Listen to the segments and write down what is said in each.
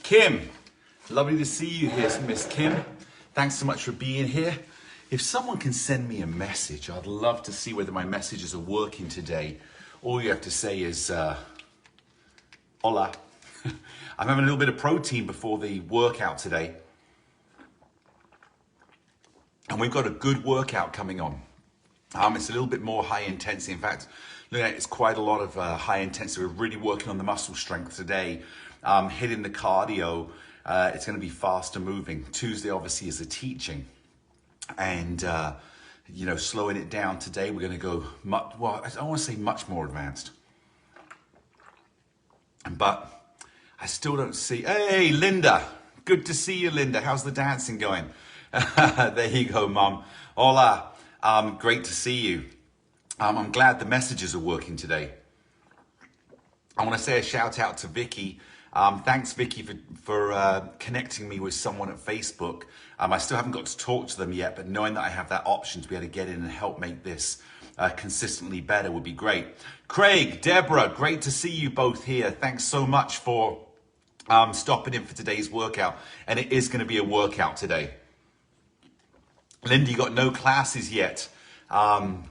Kim, lovely to see you here, Miss Kim. Thanks so much for being here. If someone can send me a message, I'd love to see whether my messages are working today. All you have to say is, hola. I'm having a little bit of protein before the workout today. And we've got a good workout coming on. It's a little bit more high intensity. In fact, look at it, it's quite a lot of high intensity. We're really working on the muscle strength today, hitting the cardio. It's going to be faster moving. Tuesday obviously is the teaching, and slowing it down today. We're going to go much, well, I don't want to say much more advanced, but I still don't see. Hey, Linda, good to see you, Linda. How's the dancing going? There you go, Mum. Hola. Great to see you. I'm glad the messages are working today. I want to say a shout out to Vicky. Thanks, Vicky, for connecting me with someone at Facebook. I still haven't got to talk to them yet, but knowing that I have that option to be able to get in and help make this consistently better would be great. Craig, Deborah, great to see you both here. Thanks so much for stopping in for today's workout. And it is going to be a workout today. Linda, you got no classes yet. Well,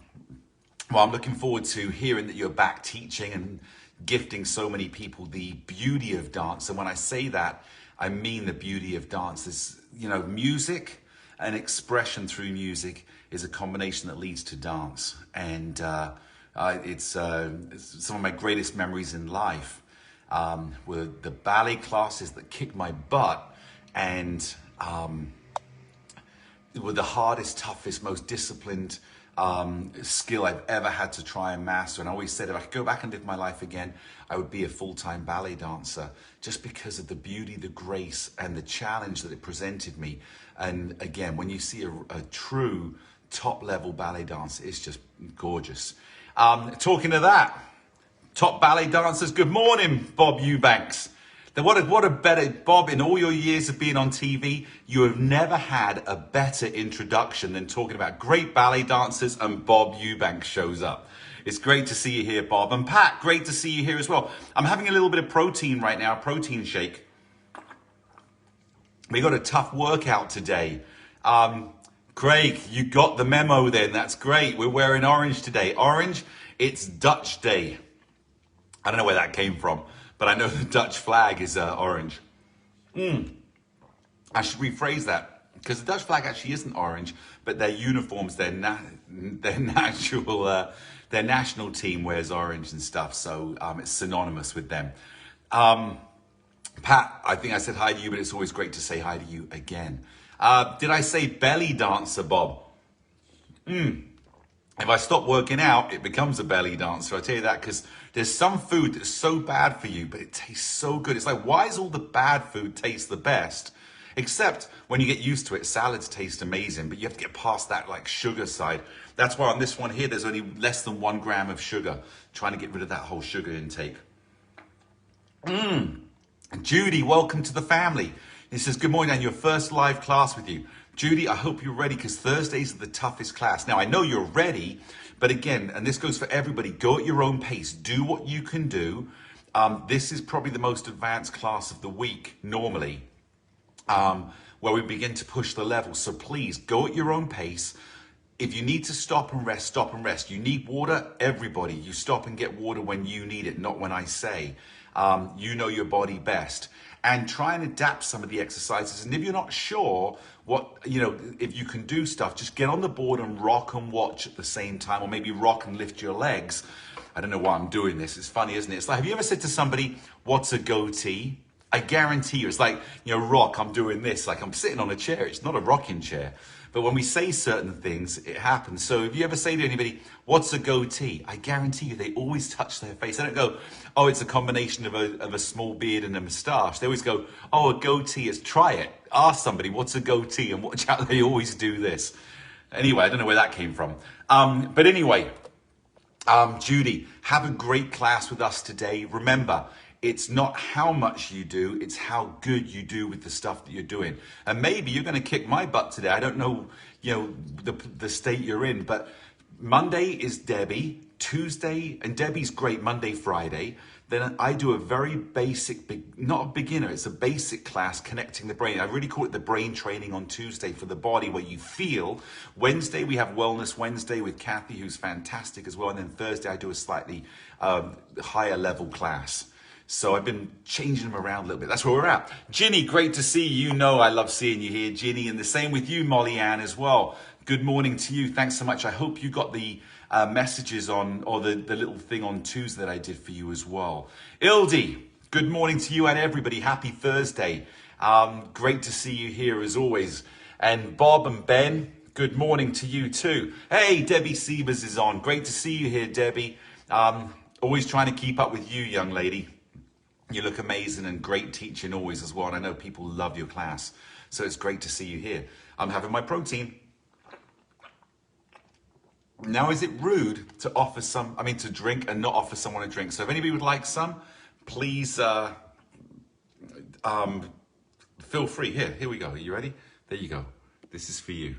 I'm looking forward to hearing that you're back teaching and gifting so many people the beauty of dance. And when I say that, I mean the beauty of dance is, music and expression through music is a combination that leads to dance. And it's some of my greatest memories in life were the ballet classes that kicked my butt and were the hardest, toughest, most disciplined skill I've ever had to try and master. And I always said if I could go back and live my life again, I would be a full-time ballet dancer, just because of the beauty, the grace, and the challenge that it presented me. And again, when you see a true top-level ballet dancer, it's just gorgeous. Talking to that, top ballet dancers, good morning, Bob Eubanks. What a better, Bob, in all your years of being on TV, you have never had a better introduction than talking about great ballet dancers and Bob Eubanks shows up. It's great to see you here, Bob. And Pat, great to see you here as well. I'm having a little bit of protein right now, a protein shake. We got a tough workout today. Craig, you got the memo then, that's great. We're wearing orange today. Orange, it's Dutch Day. I don't know where that came from, but I know the Dutch flag is orange. I should rephrase that, because the Dutch flag actually isn't orange, but their uniforms, their national team wears orange and stuff, so it's synonymous with them. Pat, I think I said hi to you, but it's always great to say hi to you again. Did I say belly dancer, Bob? If I stop working out, it becomes a belly dancer. I tell you that because there's some food that's so bad for you, but it tastes so good. It's like, why does all the bad food taste the best? Except when you get used to it, salads taste amazing, but you have to get past that like sugar side. That's why on this one here, there's only less than 1 gram of sugar, trying to get rid of that whole sugar intake. Judy, welcome to the family. He says, good morning, and your first live class with you. Judy, I hope you're ready, because Thursdays are the toughest class. Now, I know you're ready, but again, and this goes for everybody, go at your own pace. Do what you can do. This is probably the most advanced class of the week, normally, where we begin to push the level. So please, go at your own pace. If you need to stop and rest, stop and rest. You need water, everybody. You stop and get water when you need it, not when I say. You know your body best. And try and adapt some of the exercises. And if you're not sure if you can do stuff, just get on the board and rock and watch at the same time, or maybe rock and lift your legs. I don't know why I'm doing this. It's funny, isn't it? It's like, have you ever said to somebody, what's a goatee? I guarantee you, it's like, rock, I'm doing this. Like I'm sitting on a chair. It's not a rocking chair. But when we say certain things, it happens. So if you ever say to anybody, what's a goatee? I guarantee you, they always touch their face. They don't go, oh, it's a combination of a small beard and a moustache. They always go, oh, a goatee is, try it. Ask somebody, what's a goatee? And watch out, they always do this. Anyway, I don't know where that came from. But anyway, Judy, have a great class with us today. Remember, it's not how much you do, it's how good you do with the stuff that you're doing. And maybe you're going to kick my butt today. I don't know, the state you're in, but Monday is Debbie, Tuesday, and Debbie's great Monday, Friday. then I do a very basic, not a beginner, it's a basic class connecting the brain. I really call it the brain training on Tuesday for the body, where you feel. Wednesday, we have Wellness Wednesday with Kathy, who's fantastic as well. And then Thursday, I do a slightly higher level class. So I've been changing them around a little bit. That's where we're at. Ginny, great to see you. You know I love seeing you here, Ginny. And the same with you, Molly Ann, as well. Good morning to you. Thanks so much. I hope you got the messages on, or the little thing on Tuesday that I did for you as well. Ildi, good morning to you and everybody. Happy Thursday. Great to see you here as always. And Bob and Ben, good morning to you too. Hey, Debbie Siebers is on. Great to see you here, Debbie. Always trying to keep up with you, young lady. You look amazing and great teaching always as well. And I know people love your class. So it's great to see you here. I'm having my protein. Now, is it rude to offer to drink and not offer someone a drink? So if anybody would like some, please feel free. Here we go. Are you ready? There you go. This is for you.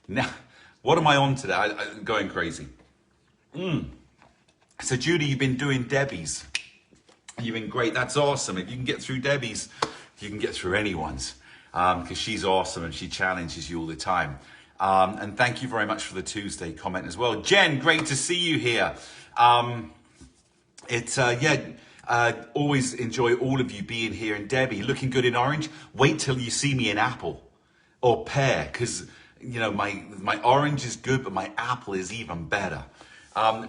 Now, what am I on today? I'm going crazy. So Judy, you've been doing Debbie's. You've been great. That's awesome. If you can get through Debbie's, you can get through anyone's, because she's awesome and she challenges you all the time. And thank you very much for the Tuesday comment as well. Jen, great to see you here. Always enjoy all of you being here. And Debbie, looking good in orange. Wait till you see me in apple or pear, because you know my orange is good, but my apple is even better.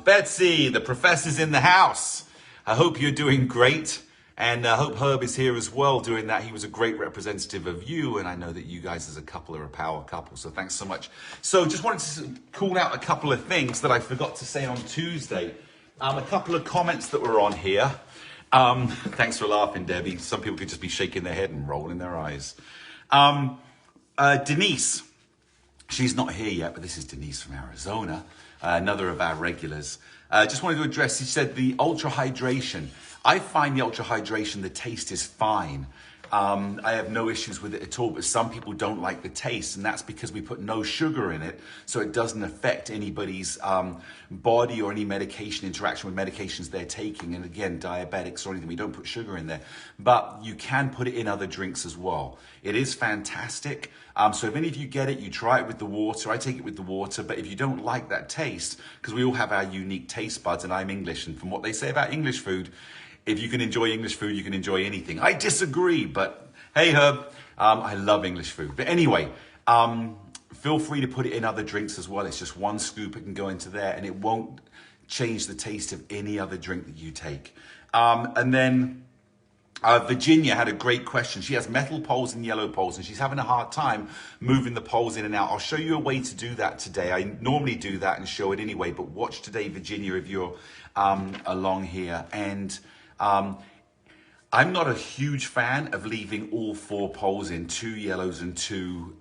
Betsy, the professor's in the house. I hope you're doing great. And I hope Herb is here as well doing that. He was a great representative of you. And I know that you guys as a couple are a power couple. So thanks so much. So just wanted to call out a couple of things that I forgot to say on Tuesday. A couple of comments that were on here. Thanks for laughing, Debbie. Some people could just be shaking their head and rolling their eyes. Denise, she's not here yet, but this is Denise from Arizona. Another of our regulars. Just wanted to address, she said the ultra hydration. I find the ultra hydration, the taste is fine. I have no issues with it at all, but some people don't like the taste, and that's because we put no sugar in it, so it doesn't affect anybody's body or any medication interaction with medications they're taking. And again, diabetics or anything, we don't put sugar in there, but you can put it in other drinks as well. It is fantastic. So if any of you get it, you try it with the water. I take it with the water, but if you don't like that taste, because we all have our unique taste buds, and I'm English, and from what they say about English food, if you can enjoy English food, you can enjoy anything. I disagree, but hey, Herb, I love English food. But anyway, feel free to put it in other drinks as well. It's just one scoop. It can go into there, and it won't change the taste of any other drink that you take. And then Virginia had a great question. She has metal poles and yellow poles, and she's having a hard time moving the poles in and out. I'll show you a way to do that today. I normally do that and show it anyway, but watch today, Virginia, if you're along here. And I'm not a huge fan of leaving all four poles in, 2 yellows and 2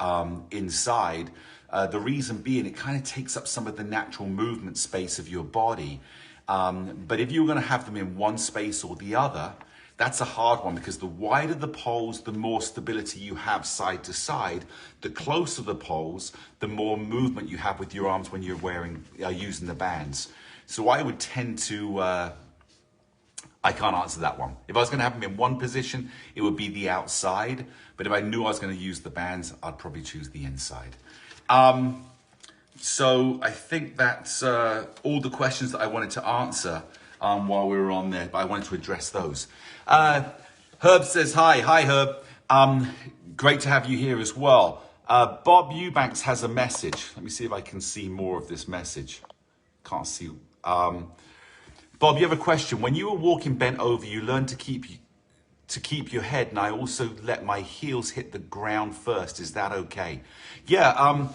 inside. The reason being, it kind of takes up some of the natural movement space of your body. But if you're going to have them in one space or the other, that's a hard one, because the wider the poles, the more stability you have side to side. The closer the poles, the more movement you have with your arms when you're using the bands. So I would tend to... I can't answer that one. If I was going to have them in one position, it would be the outside. But if I knew I was going to use the bands, I'd probably choose the inside. So I think that's all the questions that I wanted to answer while we were on there. But I wanted to address those. Herb says hi. Hi, Herb. Great to have you here as well. Bob Eubanks has a message. Let me see if I can see more of this message. Can't see... Bob, you have a question. When you were walking bent over, you learned to keep your head, and I also let my heels hit the ground first. Is that okay? Yeah,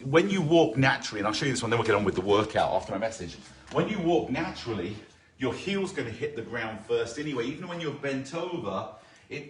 when you walk naturally, and I'll show you this one, then we'll get on with the workout after my message. When you walk naturally, your heel's going to hit the ground first anyway. Even when you're bent over,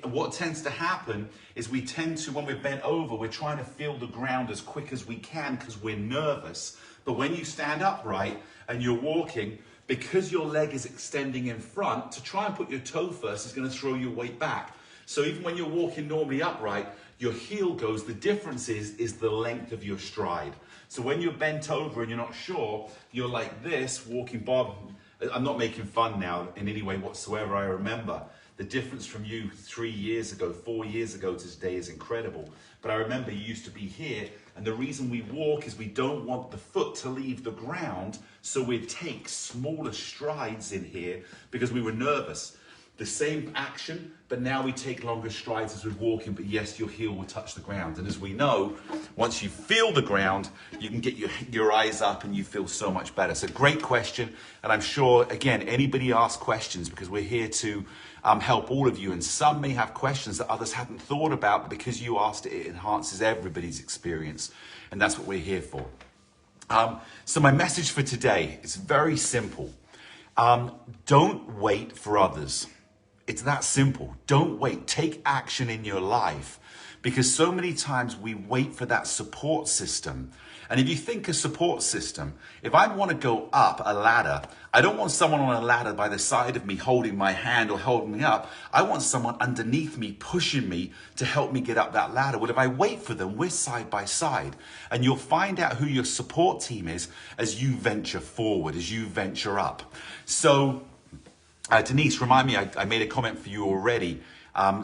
what tends to happen is we tend to, when we're bent over, we're trying to feel the ground as quick as we can because we're nervous. But when you stand upright and you're walking, because your leg is extending in front, to try and put your toe first is going to throw your weight back. So even when you're walking normally upright, your heel goes. The difference is the length of your stride. So when you're bent over and you're not sure, you're like this, walking, Bob. I'm not making fun now in any way whatsoever. I remember the difference from you 3 years ago, 4 years ago to today is incredible. But I remember you used to be here, and the reason we walk is we don't want the foot to leave the ground, so we'd take smaller strides in here because we were nervous. The same action, but now we take longer strides as we're walking, but yes, your heel will touch the ground. And as we know, once you feel the ground, you can get your eyes up and you feel so much better. So great question. And I'm sure, again, anybody ask questions because we're here to help all of you. And some may have questions that others haven't thought about, but because you asked it, it enhances everybody's experience. And that's what we're here for. So my message for today is very simple. Don't wait for others. It's that simple. Don't wait. Take action in your life, because so many times we wait for that support system. And if you think a support system, if I want to go up a ladder, I don't want someone on a ladder by the side of me holding my hand or holding me up. I want someone underneath me pushing me to help me get up that ladder. Well, if I wait for them, we're side by side. And you'll find out who your support team is as you venture forward, as you venture up. So Denise, remind me, I made a comment for you already.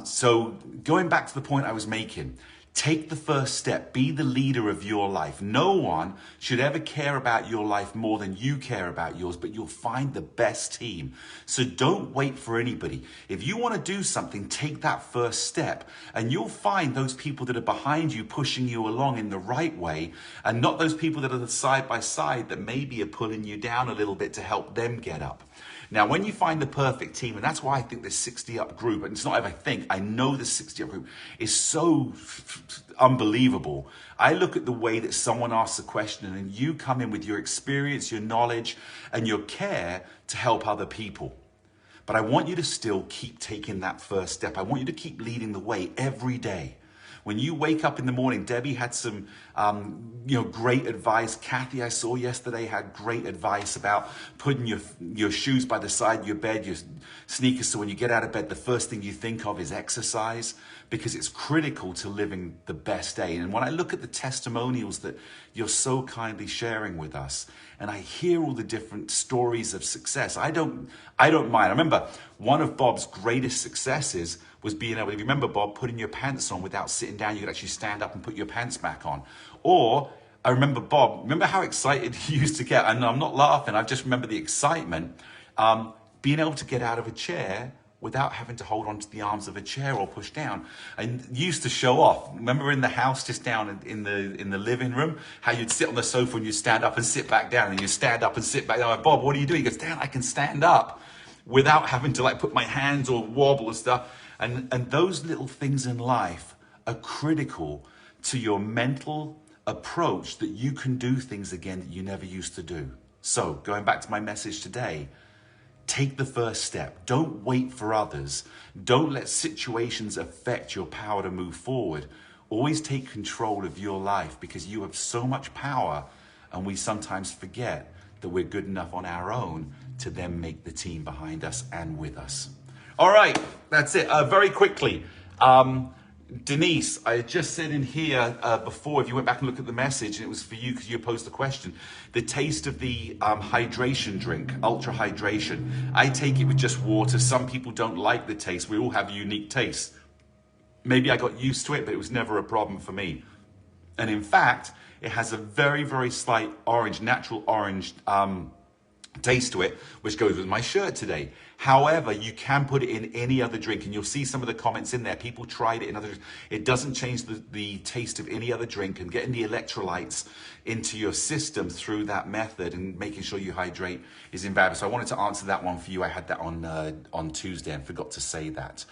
So going back to the point I was making, take the first step, be the leader of your life. No one should ever care about your life more than you care about yours, but you'll find the best team. So don't wait for anybody. If you want to do something, take that first step, and you'll find those people that are behind you pushing you along in the right way, and not those people that are side by side that maybe are pulling you down a little bit to help them get up. Now, when you find the perfect team, and that's why I think this 60 Up group, and it's not ever I know the 60 Up group is so unbelievable. I look at the way that someone asks a question and you come in with your experience, your knowledge, and your care to help other people. But I want you to still keep taking that first step. I want you to keep leading the way every day. When you wake up in the morning, Debbie had some, great advice. Kathy, I saw yesterday, had great advice about putting your shoes by the side of your bed, your sneakers, so when you get out of bed, the first thing you think of is exercise, because it's critical to living the best day. And when I look at the testimonials that you're so kindly sharing with us, and I hear all the different stories of success, I don't mind. I remember one of Bob's greatest successes was being able to, if you remember, Bob, putting your pants on without sitting down, you could actually stand up and put your pants back on. Or I remember Bob, remember how excited he used to get? And I'm not laughing, I just remember the excitement, being able to get out of a chair without having to hold onto the arms of a chair or push down. And used to show off. Remember in the house, just down in the living room, how you'd sit on the sofa and you'd stand up and sit back down, and you stand up and sit back down. Like, Bob, what are you doing? He goes, Dad, I can stand up without having to put my hands or wobble and stuff. And those little things in life are critical to your mental approach, that you can do things again that you never used to do. So going back to my message today, take the first step. Don't wait for others. Don't let situations affect your power to move forward. Always take control of your life, because you have so much power, and we sometimes forget that we're good enough on our own to then make the team behind us and with us. All right, that's it. Very quickly, Denise, I had just said in here before, if you went back and looked at the message, and it was for you because you posed the question, the taste of the hydration drink, Ultra Hydration. I take it with just water. Some people don't like the taste. We all have unique tastes. Maybe I got used to it, but it was never a problem for me. And in fact, it has a very, very slight orange, natural orange taste to it, which goes with my shirt today. However, you can put it in any other drink, and you'll see some of the comments in there. People tried it in other drinks. It doesn't change the taste of any other drink, and getting the electrolytes into your system through that method and making sure you hydrate is invaluable. So I wanted to answer that one for you. I had that on Tuesday and forgot to say that.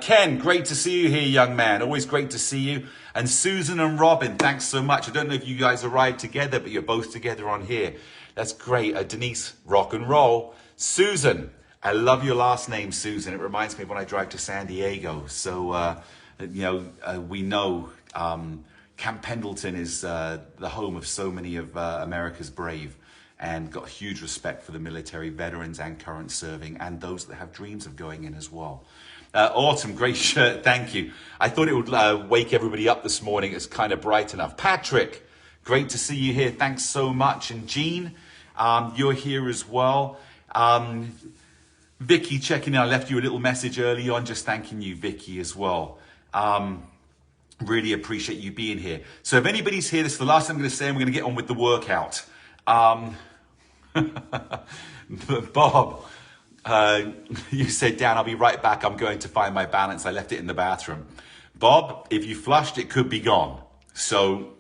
Ken, great to see you here, young man. Always great to see you. And Susan and Robin, thanks so much. I don't know if you guys arrived together, but you're both together on here. That's great. Denise, rock and roll. Susan, I love your last name, Susan. It reminds me of when I drive to San Diego. So, we know Camp Pendleton is the home of so many of America's brave, and got huge respect for the military veterans and current serving, and those that have dreams of going in as well. Autumn, great shirt. Thank you. I thought it would wake everybody up this morning. It's kind of bright enough. Patrick, great to see you here. Thanks so much. And Jean, you're here as well. Vicky checking in. I left you a little message early on, just thanking you, Vicky, as well. Really appreciate you being here. So if anybody's here, this is the last thing I'm going to say, and we're going to get on with the workout. Bob, you said, Dan, I'll be right back. I'm going to find my balance. I left it in the bathroom. Bob, if you flushed, it could be gone. So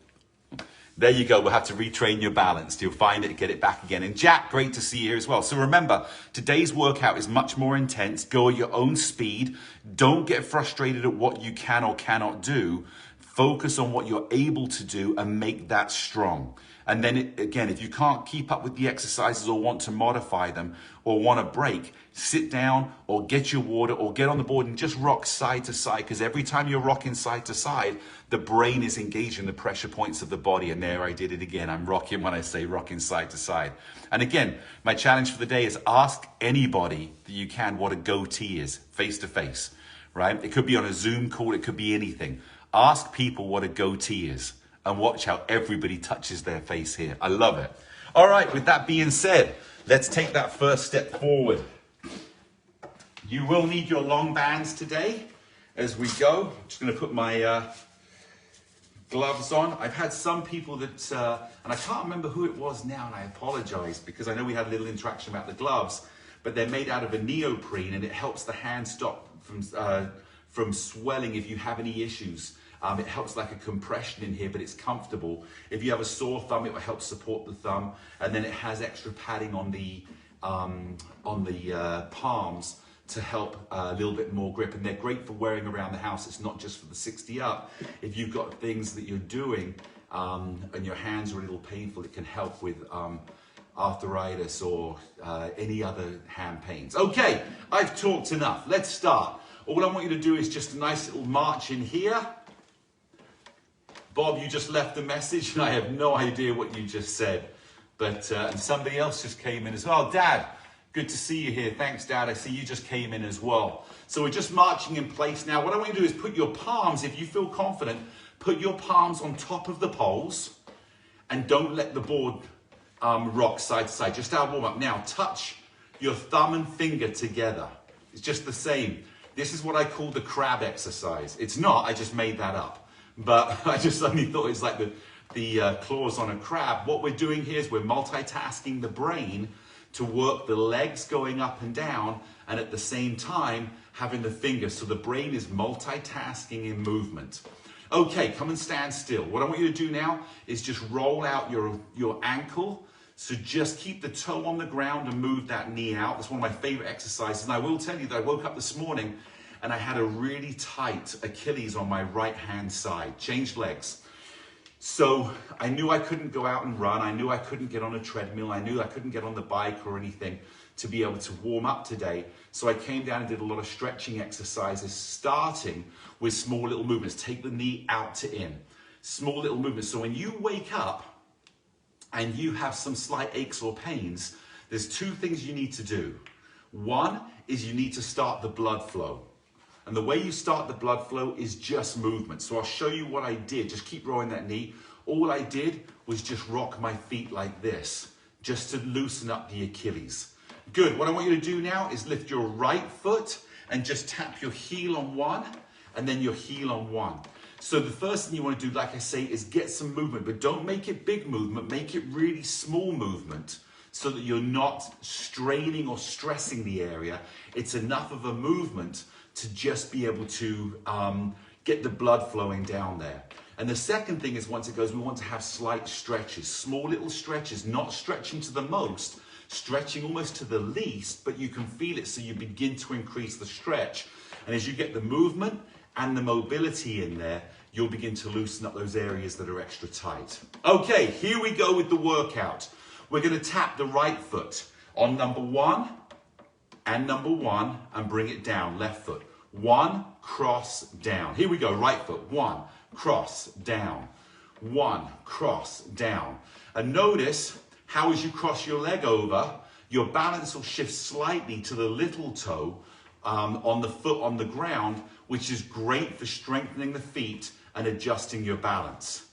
there you go. We'll have to retrain your balance. You'll find it, get it back again. And Jack, great to see you here as well. So remember, today's workout is much more intense. Go at your own speed. Don't get frustrated at what you can or cannot do. Focus on what you're able to do and make that strong. And then again, if you can't keep up with the exercises or want to modify them or want a break, sit down or get your water or get on the board and just rock side to side, because every time you're rocking side to side, the brain is engaging the pressure points of the body. And there I did it again. I'm rocking when I say rocking side to side. And again, my challenge for the day is ask anybody that you can what a goatee is, face to face, right? It could be on a Zoom call. It could be anything. Ask people what a goatee is. And watch how everybody touches their face here. I love it. All right, with that being said, let's take that first step forward. You will need your long bands today as we go. I'm just going to put my gloves on. I've had some people that, and I can't remember who it was now, and I apologize because I know we had a little interaction about the gloves, but they're made out of a neoprene and it helps the hand stop from swelling if you have any issues. It helps like a compression in here, but it's comfortable. If you have a sore thumb, it will help support the thumb. And then it has extra padding on the palms to help a little bit more grip. And they're great for wearing around the house. It's not just for the 60 up. If you've got things that you're doing and your hands are a little painful, it can help with arthritis or any other hand pains. Okay, I've talked enough. Let's start. All I want you to do is just a nice little march in here. Bob, you just left a message and I have no idea what you just said. But and somebody else just came in as well. Dad, good to see you here. Thanks, Dad. I see you just came in as well. So we're just marching in place now. What I want you to do is put your palms, if you feel confident, put your palms on top of the poles and don't let the board rock side to side. Just our warm up. Now touch your thumb and finger together. It's just the same. This is what I call the crab exercise. It's not, I just made that up. But I just suddenly thought it's like the claws on a crab. What we're doing here is we're multitasking the brain to work the legs going up and down and at the same time having the fingers. So the brain is multitasking in movement. Okay, come and stand still. What I want you to do now is just roll out your ankle. So just keep the toe on the ground and move that knee out. That's one of my favorite exercises. And I will tell you that I woke up this morning and I had a really tight Achilles on my right hand side. Changed legs. So I knew I couldn't go out and run. I knew I couldn't get on a treadmill. I knew I couldn't get on the bike or anything to be able to warm up today. So I came down and did a lot of stretching exercises, starting with small little movements. Take the knee out to in. Small little movements. So when you wake up and you have some slight aches or pains, there's two things you need to do. One is you need to start the blood flow. And the way you start the blood flow is just movement. So I'll show you what I did. Just keep rolling that knee. All I did was just rock my feet like this, just to loosen up the Achilles. Good. What I want you to do now is lift your right foot and just tap your heel on one and then your heel on one. So the first thing you want to do, like I say, is get some movement, but don't make it big movement. Make it really small movement so that you're not straining or stressing the area. It's enough of a movement to just be able to get the blood flowing down there. And the second thing is, once it goes, we want to have slight stretches, small little stretches, not stretching to the most, stretching almost to the least, but you can feel it, so you begin to increase the stretch. And as you get the movement and the mobility in there, you'll begin to loosen up those areas that are extra tight. Okay, here we go with the workout. We're gonna tap the right foot on number one and bring it down, left foot. One, cross, down. Here we go, right foot. One, cross, down. One, cross, down. And notice how as you cross your leg over, your balance will shift slightly to the little toe on the foot on the ground, which is great for strengthening the feet and adjusting your balance.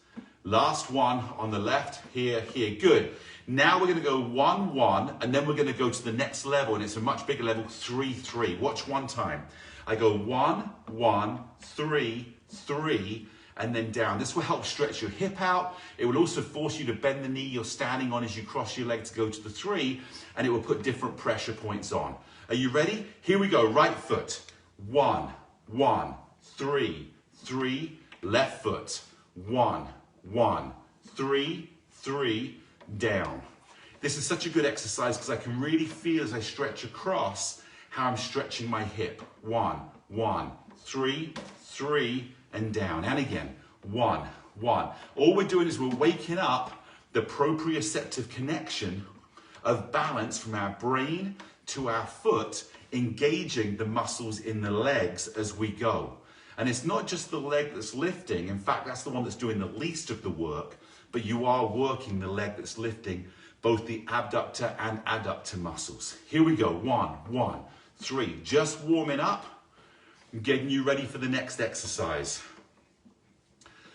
Last one on the left, here, here. Good. Now we're going to go 1, 1, and then we're going to go to the next level, and it's a much bigger level, 3, 3. Watch one time. I go 1, 1, 3, 3, and then down. This will help stretch your hip out. It will also force you to bend the knee you're standing on as you cross your leg to go to the 3, and it will put different pressure points on. Are you ready? Here we go. Right foot. 1, 1, 3, 3. Left foot. 1, 1, 3, 3. Down. This is such a good exercise because I can really feel as I stretch across how I'm stretching my hip. 1, 1, 3, 3, and down. And again, 1, 1. All we're doing is we're waking up the proprioceptive connection of balance from our brain to our foot, engaging the muscles in the legs as we go. And it's not just the leg that's lifting. In fact, that's the one that's doing the least of the work, but you are working the leg that's lifting both the abductor and adductor muscles. Here we go. 1, 1, 3. Just warming up, getting you ready for the next exercise.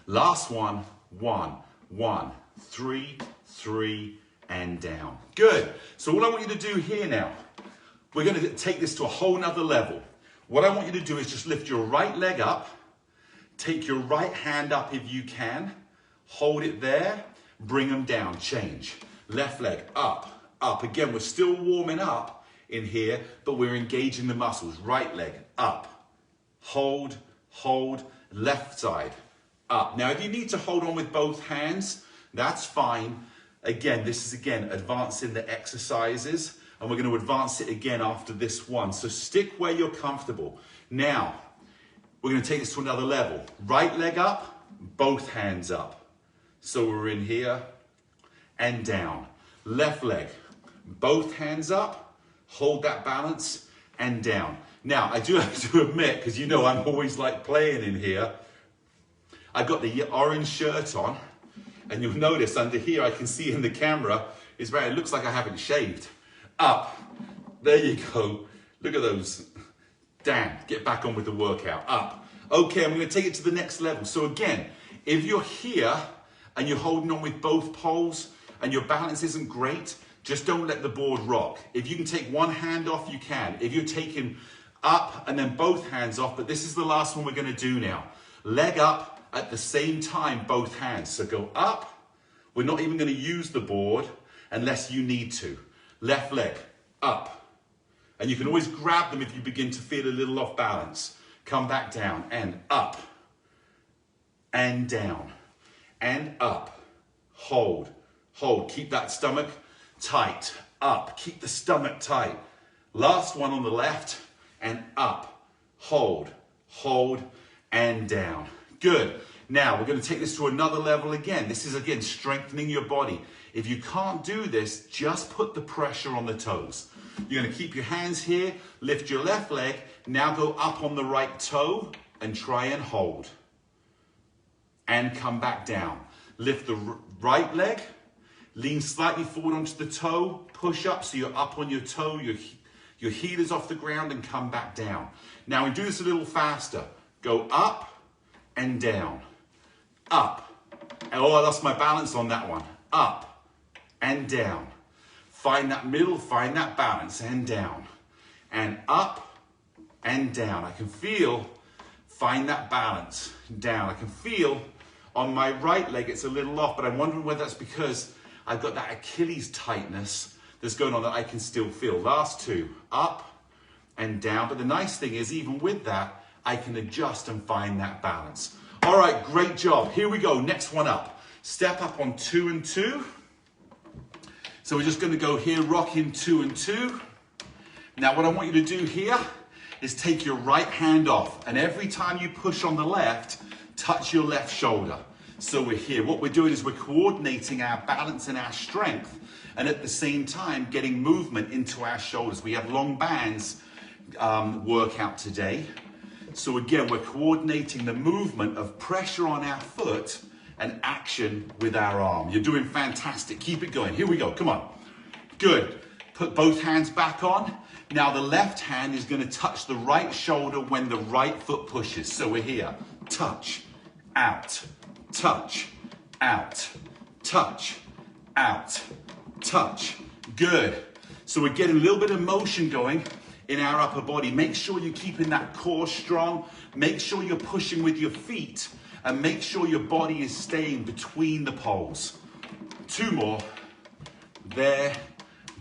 Last one. 1, 1, 3, 3, and down. Good. So all I want you to do here now, we're going to take this to a whole nother level. What I want you to do is just lift your right leg up, take your right hand up if you can, hold it there, bring them down, change. Left leg up, up. Again, we're still warming up in here, but we're engaging the muscles. Right leg up, hold, hold, left side up. Now, if you need to hold on with both hands, that's fine. Again, this is advancing the exercises, and we're going to advance it again after this one. So stick where you're comfortable. Now, we're going to take this to another level. Right leg up, both hands up. So we're in here and down. Left leg, both hands up, hold that balance, and down. Now, I do have to admit, because you know I'm always like playing in here, I've got the orange shirt on, and you'll notice under here, I can see in the camera, it looks like I haven't shaved. Up, there you go. Look at those. Damn, get back on with the workout. Up. Okay, I'm going to take it to the next level. So again, if you're here and you're holding on with both poles and your balance isn't great, just don't let the board rock. If you can take one hand off, you can. If you're taking up and then both hands off, but this is the last one we're going to do now. Leg up at the same time, both hands. So go up. We're not even going to use the board unless you need to. Left leg up. And you can always grab them if you begin to feel a little off balance. Come back down and up and down and up. Hold, hold. Keep that stomach tight. Up. Keep the stomach tight. Last one on the left and up. Hold, hold, and down. Good. Now we're going to take this to another level again. This is again strengthening your body. If you can't do this, just put the pressure on the toes. You're going to keep your hands here, lift your left leg, now go up on the right toe and try and hold. And come back down. Lift the right leg, lean slightly forward onto the toe, push up so you're up on your toe, your heel is off the ground, and come back down. Now we do this a little faster. Go up and down. Up. Oh, I lost my balance on that one. Up and down. Find that middle, find that balance, and down. And up and down. I can feel, find that balance, down. I can feel on my right leg it's a little off, but I'm wondering whether that's because I've got that Achilles tightness that's going on that I can still feel. Last two, up and down. But the nice thing is, even with that, I can adjust and find that balance. All right, great job. Here we go, next one up. Step up on 2 and 2. So we're just going to go here, rocking 2 and 2. Now what I want you to do here is take your right hand off, and every time you push on the left, touch your left shoulder. So we're here. What we're doing is we're coordinating our balance and our strength, and at the same time getting movement into our shoulders. We have long bands workout today. So again, we're coordinating the movement of pressure on our foot and action with our arm. You're doing fantastic. Keep it going. Here we go. Come on. Good. Put both hands back on. Now the left hand is going to touch the right shoulder when the right foot pushes. So we're here. Touch, out, touch, out, touch, out, touch. Good. So we're getting a little bit of motion going in our upper body. Make sure you're keeping that core strong. Make sure you're pushing with your feet, and make sure your body is staying between the poles. 2 more. There.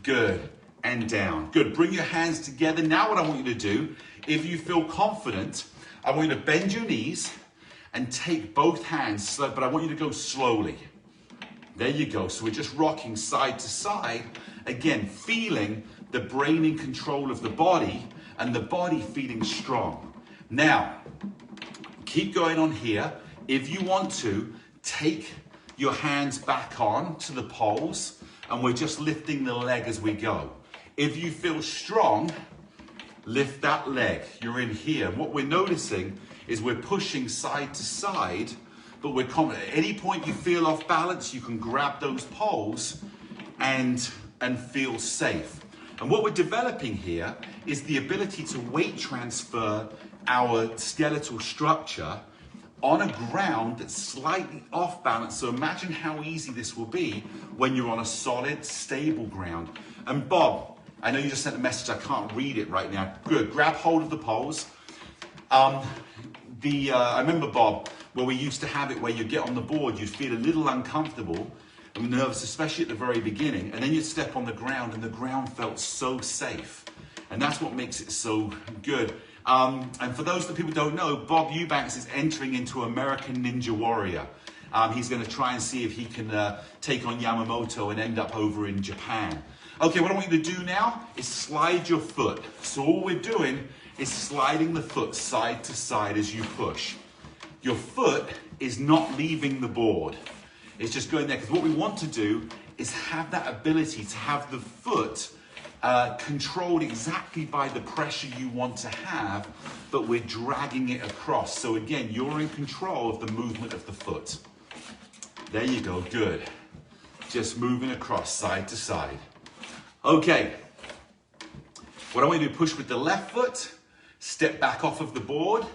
Good. And down. Good. Bring your hands together. Now what I want you to do, if you feel confident, I want you to bend your knees and take both hands, but I want you to go slowly. There you go. So we're just rocking side to side. Again, feeling the brain in control of the body and the body feeling strong. Now, keep going on here. If you want to, take your hands back on to the poles, and we're just lifting the leg as we go. If you feel strong, lift that leg. You're in here. What we're noticing is we're pushing side to side, but we're confident. At any point you feel off balance, you can grab those poles and feel safe. And what we're developing here is the ability to weight transfer our skeletal structure on a ground that's slightly off balance. So imagine how easy this will be when you're on a solid, stable ground. And Bob, I know you just sent a message, I can't read it right now. Good, grab hold of the poles. I remember, Bob, where we used to have it where you get on the board, you'd feel a little uncomfortable and nervous, especially at the very beginning, and then you'd step on the ground and the ground felt so safe. And that's what makes it so good. And for those that people don't know, Bob Eubanks is entering into American Ninja Warrior. He's going to try and see if he can take on Yamamoto and end up over in Japan. Okay, what I want you to do now is slide your foot. So all we're doing is sliding the foot side to side as you push. Your foot is not leaving the board. It's just going there, because what we want to do is have that ability to have the foot controlled exactly by the pressure you want to have, but we're dragging it across. So again, you're in control of the movement of the foot. There you go, good. Just moving across side to side. Okay, what I want you to do, push with the left foot, step back off of the board.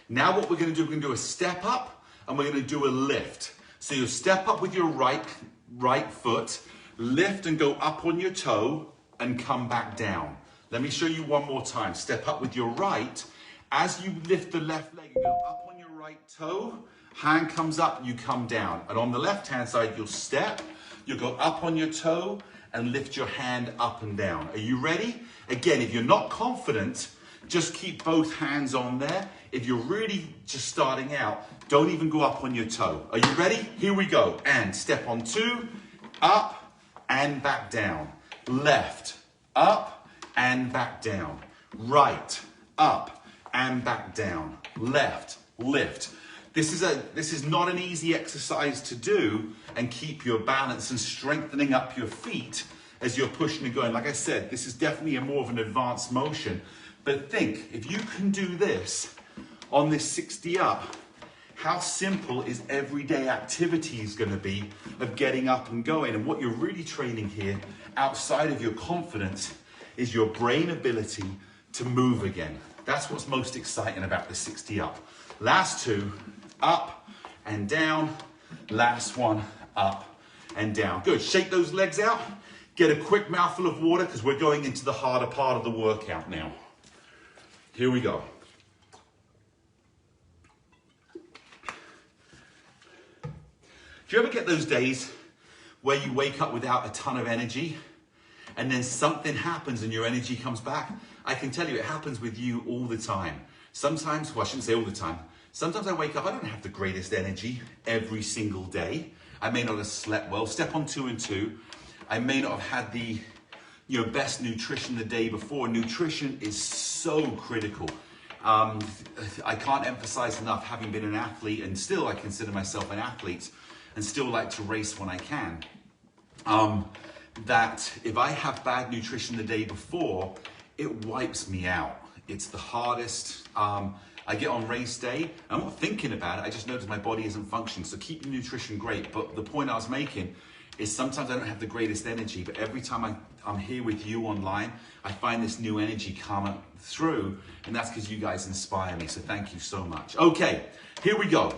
Now what we're going to do, we're going to do a step up and we're going to do a lift. So you step up with your right foot, lift and go up on your toe and come back down. Let me show you one more time. Step up with your right. As you lift the left leg, you go up on your right toe, hand comes up, you come down. And on the left-hand side, you'll step, you'll go up on your toe and lift your hand up and down. Are you ready? Again, if you're not confident, just keep both hands on there. If you're really just starting out, don't even go up on your toe. Are you ready? Here we go. And step on 2, up and back down. Left, up and back down. Right, up and back down. Left, lift. This is not an easy exercise to do and keep your balance and strengthening up your feet as you're pushing and going. Like I said, this is definitely more of an advanced motion. But think, if you can do this on this 60 up, how simple is everyday activities going to be of getting up and going? And what you're really training here, outside of your confidence, is your brain ability to move again. That's what's most exciting about the 60 up. Last 2, up and down. Last one, up and down. Good, shake those legs out. Get a quick mouthful of water because we're going into the harder part of the workout now. Here we go. Do you ever get those days where you wake up without a ton of energy and then something happens and your energy comes back? I can tell you it happens with you all the time. Sometimes, well, I shouldn't say all the time. Sometimes I wake up, I don't have the greatest energy every single day. I may not have slept well. Step on 2 and 2. I may not have had the best nutrition the day before. Nutrition is so critical. I can't emphasize enough, having been an athlete, and still I consider myself an athlete and still like to race when I can, that if I have bad nutrition the day before, it wipes me out. It's the hardest. I get on race day, I'm not thinking about it, I just notice my body isn't functioning. So keep your nutrition great, but the point I was making is sometimes I don't have the greatest energy, but every time I'm here with you online, I find this new energy coming through, and that's because you guys inspire me, so thank you so much. Okay, here we go.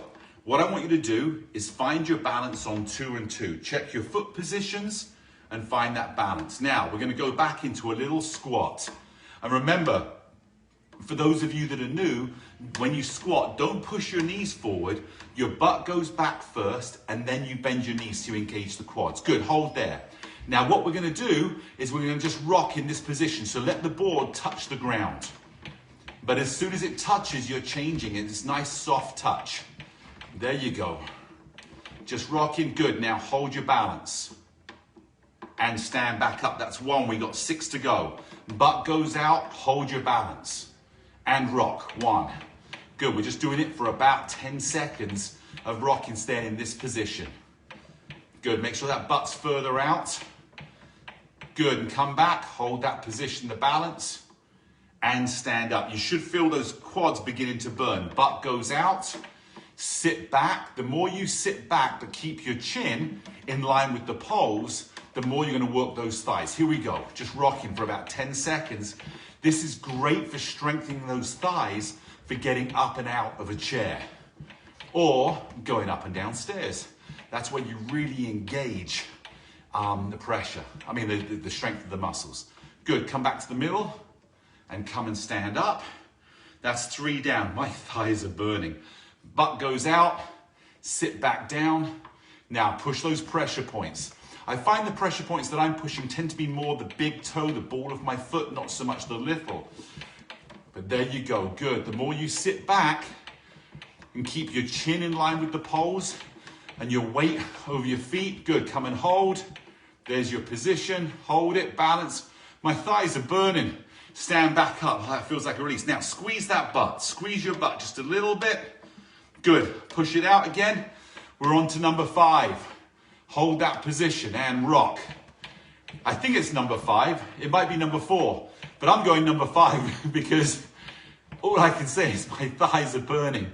What I want you to do is find your balance on 2 and 2. Check your foot positions and find that balance. Now, we're gonna go back into a little squat. And remember, for those of you that are new, when you squat, don't push your knees forward. Your butt goes back first, and then you bend your knees to engage the quads. Good, hold there. Now what we're gonna do is we're gonna just rock in this position. So let the board touch the ground. But as soon as it touches, you're changing it. It's nice, soft touch. There you go. Just rocking, good. Now hold your balance. And stand back up, that's 1, we got 6 to go. Butt goes out, hold your balance. And rock, 1. Good, we're just doing it for about 10 seconds of rocking, staying in this position. Good, make sure that butt's further out. Good, and come back, hold that position, the balance, and stand up. You should feel those quads beginning to burn. Butt goes out, sit back. The more you sit back, but keep your chin in line with the poles, the more you're gonna work those thighs. Here we go, just rocking for about 10 seconds. This is great for strengthening those thighs for getting up and out of a chair or going up and down stairs. That's where you really engage the pressure. I mean, the strength of the muscles. Good, come back to the middle and come and stand up. That's 3 down. My thighs are burning. Butt goes out, sit back down. Now push those pressure points. I find the pressure points that I'm pushing tend to be more the big toe, the ball of my foot, not so much the little. But there you go, good. The more you sit back and keep your chin in line with the poles and your weight over your feet, good, come and hold. There's your position, hold it, balance. My thighs are burning. Stand back up, that feels like a release. Now squeeze that butt, squeeze your butt just a little bit. Good, push it out again. We're on to number 5. Hold that position and rock. I think it's number 5. It might be number 4, but I'm going number 5 because all I can say is my thighs are burning.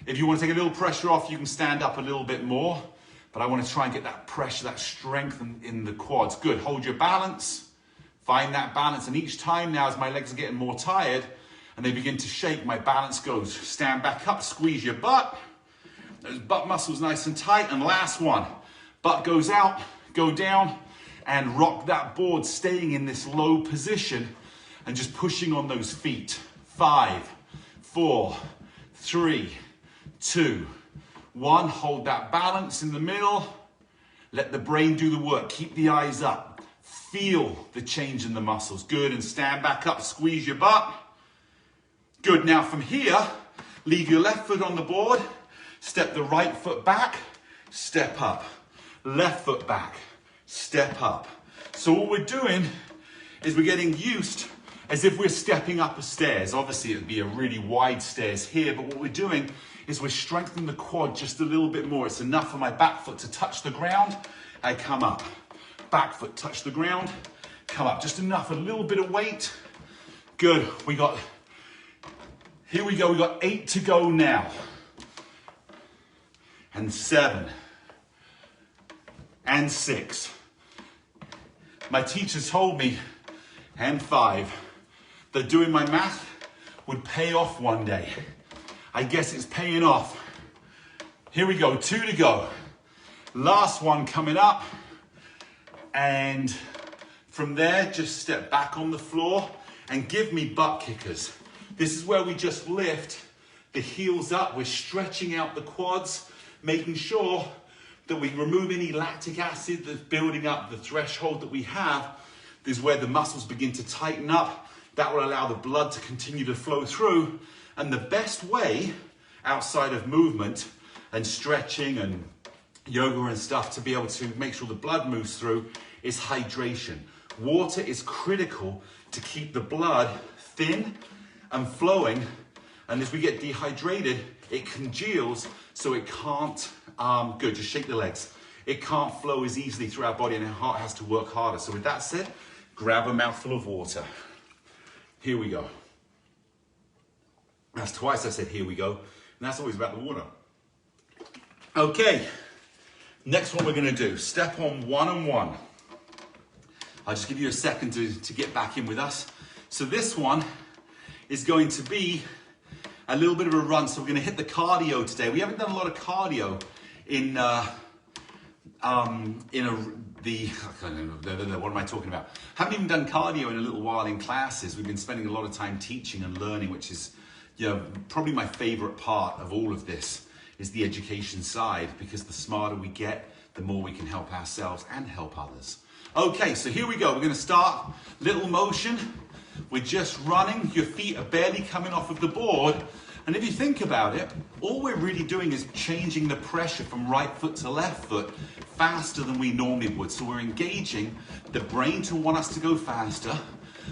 If you want to take a little pressure off, you can stand up a little bit more, but I want to try and get that pressure, that strength in the quads. Good, hold your balance, find that balance, and each time now as my legs are getting more tired and they begin to shake, my balance goes. Stand back up, squeeze your butt, those butt muscles nice and tight, and last one. Butt goes out, go down, and rock that board, staying in this low position and just pushing on those feet. 5, 4, 3, 2, 1. Hold that balance in the middle. Let the brain do the work. Keep the eyes up. Feel the change in the muscles. Good, and stand back up, squeeze your butt. Good, now from here, leave your left foot on the board, step the right foot back, step up. Left foot back, step up. So what we're doing is we're getting used as if we're stepping up a stairs. Obviously it would be a really wide stairs here, but what we're doing is we're strengthening the quad just a little bit more. It's enough for my back foot to touch the ground. I come up. Back foot touch the ground, come up. Just enough, a little bit of weight. Good, here we go, we got 8 to go now. And 7. And 6. My teacher told me, and 5, that doing my math would pay off one day. I guess it's paying off. Here we go, 2 to go. Last one coming up. And from there, just step back on the floor and give me butt kickers. This is where we just lift the heels up. We're stretching out the quads, making sure that we remove any lactic acid that's building up the threshold that we have. This is where the muscles begin to tighten up. That will allow the blood to continue to flow through. And the best way, outside of movement and stretching and yoga and stuff, to be able to make sure the blood moves through is hydration. Water is critical to keep the blood thin and flowing. And as we get dehydrated, it congeals, so it can't, good, just shake the legs. It can't flow as easily through our body, and our heart has to work harder. So with that said, grab a mouthful of water. Here we go. That's twice I said here we go, and that's always about the water. Okay, next one we're gonna do, step on 1 and 1. I'll just give you a second to get back in with us. So this one is going to be a little bit of a run. So we're going to hit the cardio today. We haven't done a lot of cardio in I don't know, what am I talking about? Haven't even done cardio in a little while in classes. We've been spending a lot of time teaching and learning, which is, you know, probably my favorite part of all of this is the education side, because the smarter we get, the more we can help ourselves and help others. Okay, so here we go. We're going to start little motion. We're just running. Your feet are barely coming off of the board. And if you think about it, all we're really doing is changing the pressure from right foot to left foot faster than we normally would. So we're engaging the brain to want us to go faster.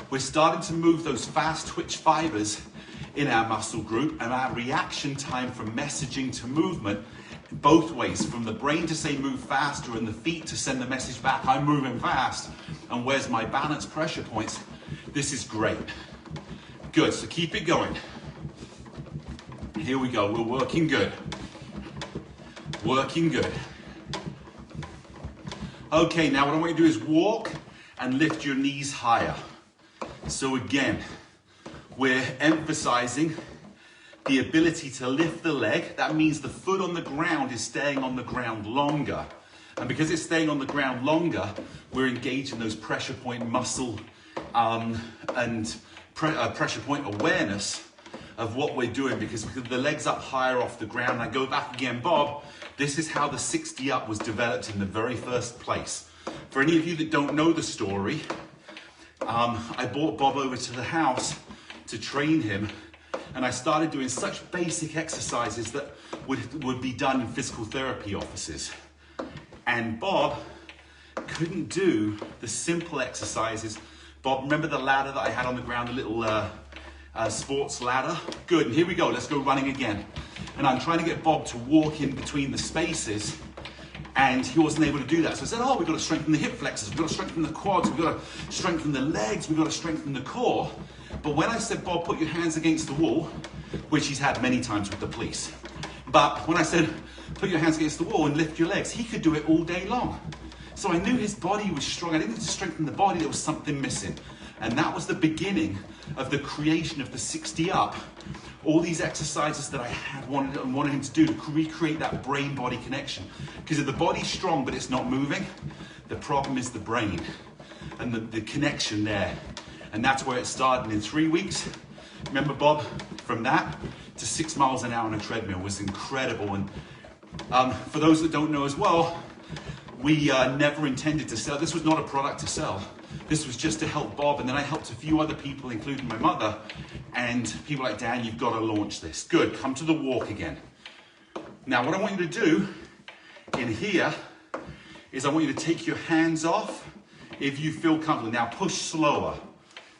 We're starting to move those fast twitch fibers in our muscle group, and our reaction time from messaging to movement both ways, from the brain to say move faster and the feet to send the message back, I'm moving fast, and where's my balance pressure points. This is great. Good, so keep it going. Here we go, we're working good. Working good. Okay, now what I want you to do is walk and lift your knees higher. So again, we're emphasizing the ability to lift the leg. That means the foot on the ground is staying on the ground longer. And because it's staying on the ground longer, we're engaging those pressure point muscle pressure point awareness of what we're doing, because the leg's up higher off the ground. I go back again, Bob. This is how the 60 up was developed in the very first place. For any of you that don't know the story, I brought Bob over to the house to train him, and I started doing such basic exercises that would be done in physical therapy offices. And Bob couldn't do the simple exercises. Bob, remember the ladder that I had on the ground, the little sports ladder? Good, and here we go, let's go running again. And I'm trying to get Bob to walk in between the spaces, and he wasn't able to do that. So I said, oh, we've got to strengthen the hip flexors, we've got to strengthen the quads, we've got to strengthen the legs, we've got to strengthen the core. But when I said, Bob, put your hands against the wall, which he's had many times with the police, but when I said, put your hands against the wall and lift your legs, he could do it all day long. So I knew his body was strong. I didn't need to strengthen the body, there was something missing. And that was the beginning of the creation of the 60 up. All these exercises that I had wanted him to do to recreate that brain-body connection. Because if the body's strong but it's not moving, the problem is the brain and the connection there. And that's where it started. In 3 weeks, remember, Bob, from that to 6 miles an hour on a treadmill was incredible. And for those that don't know as well, we never intended to sell. This was not a product to sell. This was just to help Bob, and then I helped a few other people, including my mother, and people like, Dan, you've got to launch this. Good, come to the walk again. Now, what I want you to do in here is I want you to take your hands off if you feel comfortable. Now, push slower.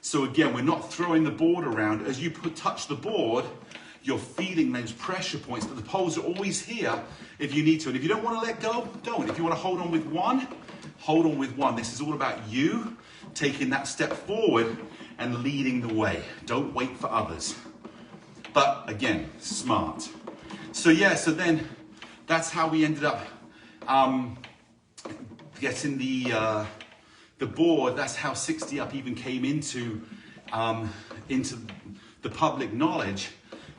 So again, we're not throwing the board around. As you touch the board, you're feeling those pressure points, but the poles are always here if you need to. And if you don't want to let go, don't. If you want to hold on with one, hold on with one. This is all about you taking that step forward and leading the way. Don't wait for others. But again, smart. So yeah, so then that's how we ended up getting the board. That's how 60 Up even came into the public knowledge,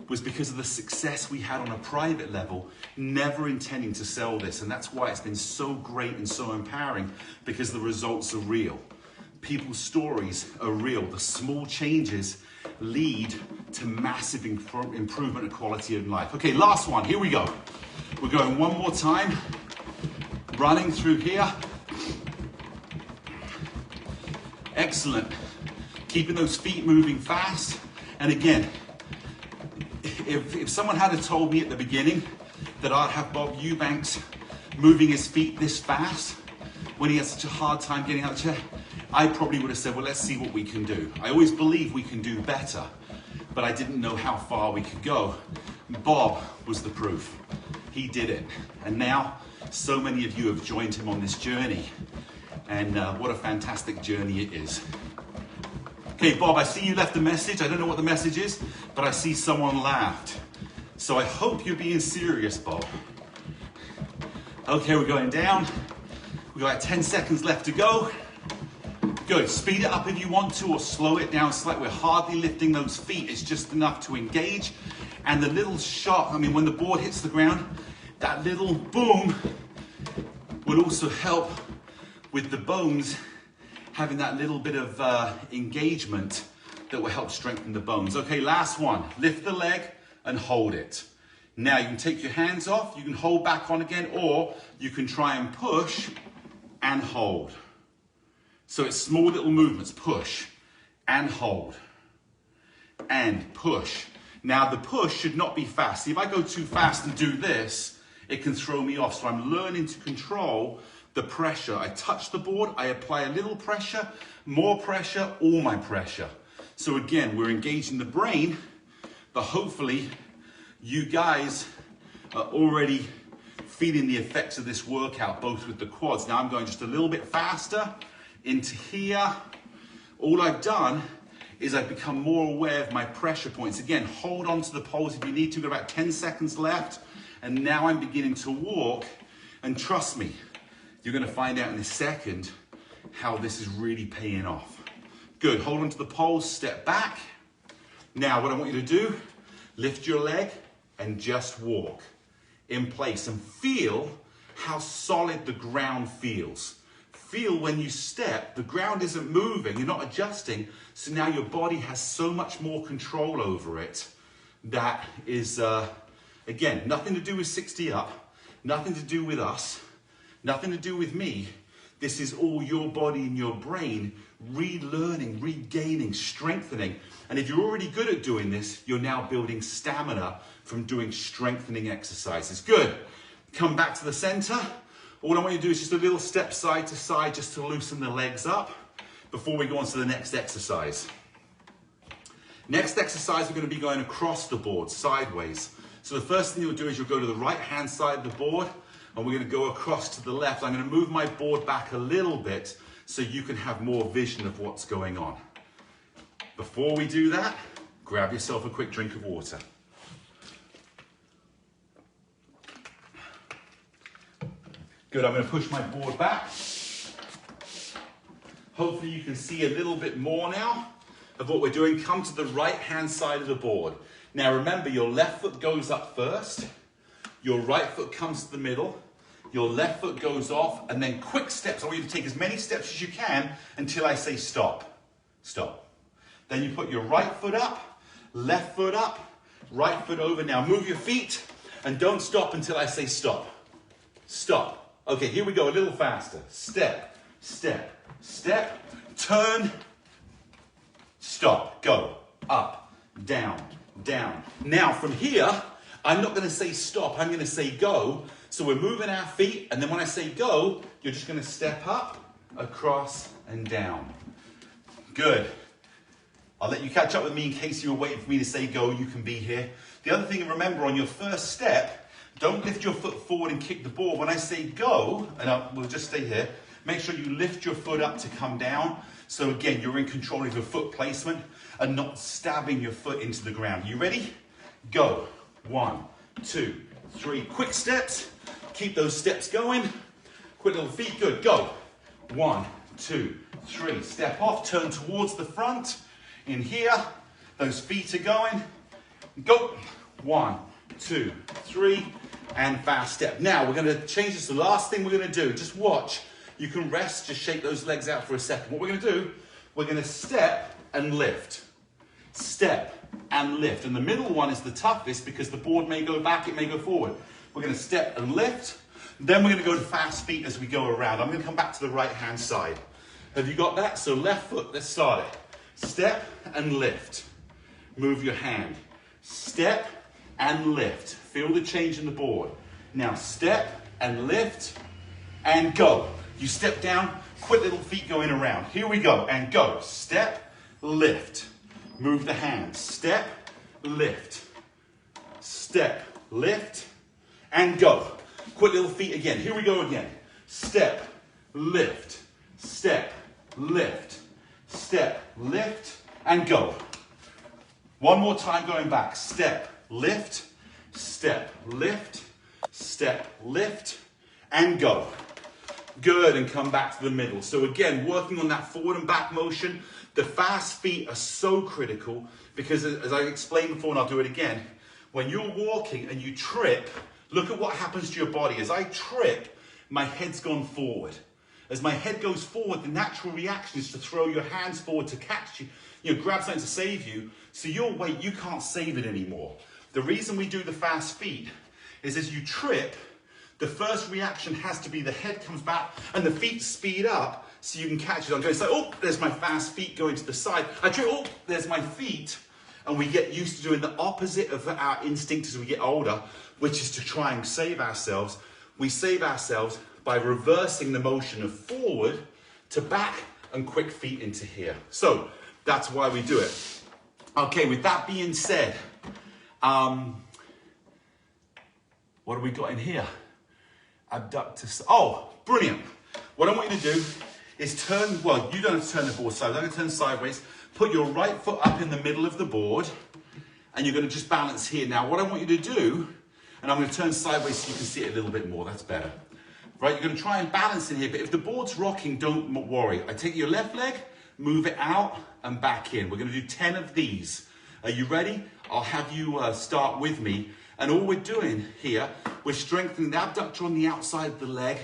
was because of the success we had on a private level, never intending to sell this. And that's why it's been so great and so empowering, because the results are real. People's stories are real. The small changes lead to massive improvement of quality of life. Okay, last one, here we go. We're going one more time, running through here. Excellent. Keeping those feet moving fast. And again, if someone had told me at the beginning that I'd have Bob Eubanks moving his feet this fast when he has such a hard time getting out of the chair, I probably would have said, well, let's see what we can do. I always believe we can do better, but I didn't know how far we could go. Bob was the proof. He did it. And now so many of you have joined him on this journey. And what a fantastic journey it is. Okay, Bob, I see you left a message. I don't know what the message is, but I see someone laughed. So I hope you're being serious, Bob. Okay, we're going down. We've got 10 seconds left to go. Good, speed it up if you want to, or slow it down slightly. We're hardly lifting those feet. It's just enough to engage And the little shock, I mean, when the board hits the ground, that little boom would also help with the bones having that little bit of engagement that will help strengthen the bones. Okay, last one. Lift the leg and hold it. Now you can take your hands off, you can hold back on again, or you can try and push and hold. So it's small little movements. Push and hold and push. Now the push should not be fast. See, if I go too fast and do this, it can throw me off. So I'm learning to control the pressure. I touch the board, I apply a little pressure, more pressure, all my pressure. So again, we're engaging the brain, but hopefully you guys are already feeling the effects of this workout, both with the quads. Now I'm going just a little bit faster into here. All I've done is I've become more aware of my pressure points. Again, hold on to the poles if you need to. We've got about 10 seconds left. And now I'm beginning to walk. And trust me, you're gonna find out in a second how this is really paying off. Good, hold on to the poles, step back. Now what I want you to do, lift your leg and just walk in place and feel how solid the ground feels. Feel when you step, the ground isn't moving, you're not adjusting, so now your body has so much more control over it. That is, again, nothing to do with 60 up, nothing to do with us, nothing to do with me. This is all your body and your brain relearning, regaining, strengthening. And if you're already good at doing this, you're now building stamina from doing strengthening exercises. Good. Come back to the center. All I want you to do is just a little step side to side just to loosen the legs up before we go on to the next exercise. Next exercise, we're going to be going across the board, sideways. So the first thing you'll do is you'll go to the right-hand side of the board, and we're going to go across to the left. I'm going to move my board back a little bit so you can have more vision of what's going on. Before we do that, grab yourself a quick drink of water. Good, I'm going to push my board back. Hopefully you can see a little bit more now of what we're doing. Come to the right-hand side of the board. Now remember, your left foot goes up first, your right foot comes to the middle, your left foot goes off, and then quick steps. I want you to take as many steps as you can until I say stop. Stop. Then you put your right foot up, right foot over. Now move your feet and don't stop until I say stop. Stop. Okay, here we go, a little faster. Step, step, step, turn, stop, go, up, down, down. Now from here, I'm not gonna say stop, I'm gonna say go. So we're moving our feet, and then when I say go, you're just gonna step up, across, and down. Good. I'll let you catch up with me in case you were waiting for me to say go, you can be here. The other thing to remember, on your first step, don't lift your foot forward and kick the ball. When I say go, and we'll just stay here, make sure you lift your foot up to come down. So again, you're in control of your foot placement and not stabbing your foot into the ground. You ready? Go. 1, 2, 3. Quick steps. Keep those steps going. Quick little feet. Good. Go. 1, 2, 3. Step off. Turn towards the front. In here. Those feet are going. Go. 1, 2, 3. And fast step. Now we're going to change this. The last thing we're going to do, just watch. You can rest, just shake those legs out for a second. What we're going to do, we're going to step and lift. Step and lift. And the middle one is the toughest because the board may go back, it may go forward. We're going to step and lift. Then we're going to go to fast feet as we go around. I'm going to come back to the right-hand side. Have you got that? So left foot, let's start it. Step and lift. Move your hand. Step and lift. Feel the change in the board. Now step and lift and go. You step down, quick little feet going around. Here we go, and go. Step, lift. Move the hands. Step, lift. Step, lift, and go. Quick little feet again. Here we go again. Step, lift. Step, lift. Step, lift, and go. One more time going back. Step, lift. Step, lift. Step, lift, and go. Good, and come back to the middle. So again, working on that forward and back motion. The fast feet are so critical because, as I explained before, and I'll do it again, When you're walking and you trip, look at what happens to your body. As I trip, my head's gone forward. As my head goes forward, the natural reaction is to throw your hands forward to catch you, grab something to save you. So your weight, you can't save it anymore. The reason we do the fast feet is as you trip, the first reaction has to be the head comes back and the feet speed up so you can catch it. I'm going to say, oh, there's my fast feet going to the side. I trip, oh, there's my feet. And we get used to doing the opposite of our instinct as we get older, which is to try and save ourselves. We save ourselves by reversing the motion of forward to back and quick feet into here. So that's why we do it. Okay, with that being said, what have we got in here? Abductor, oh, brilliant. What I want you to do is turn, well, you don't have to turn the board sideways, I'm going to turn sideways. Put your right foot up in the middle of the board, and you're going to just balance here. Now, what I want you to do, and I'm going to turn sideways so you can see it a little bit more, that's better. Right, you're going to try and balance in here, but if the board's rocking, don't worry. I take your left leg, move it out and back in. We're going to do 10 of these. Are you ready? I'll have you start with me. And all we're doing here, we're strengthening the abductor on the outside of the leg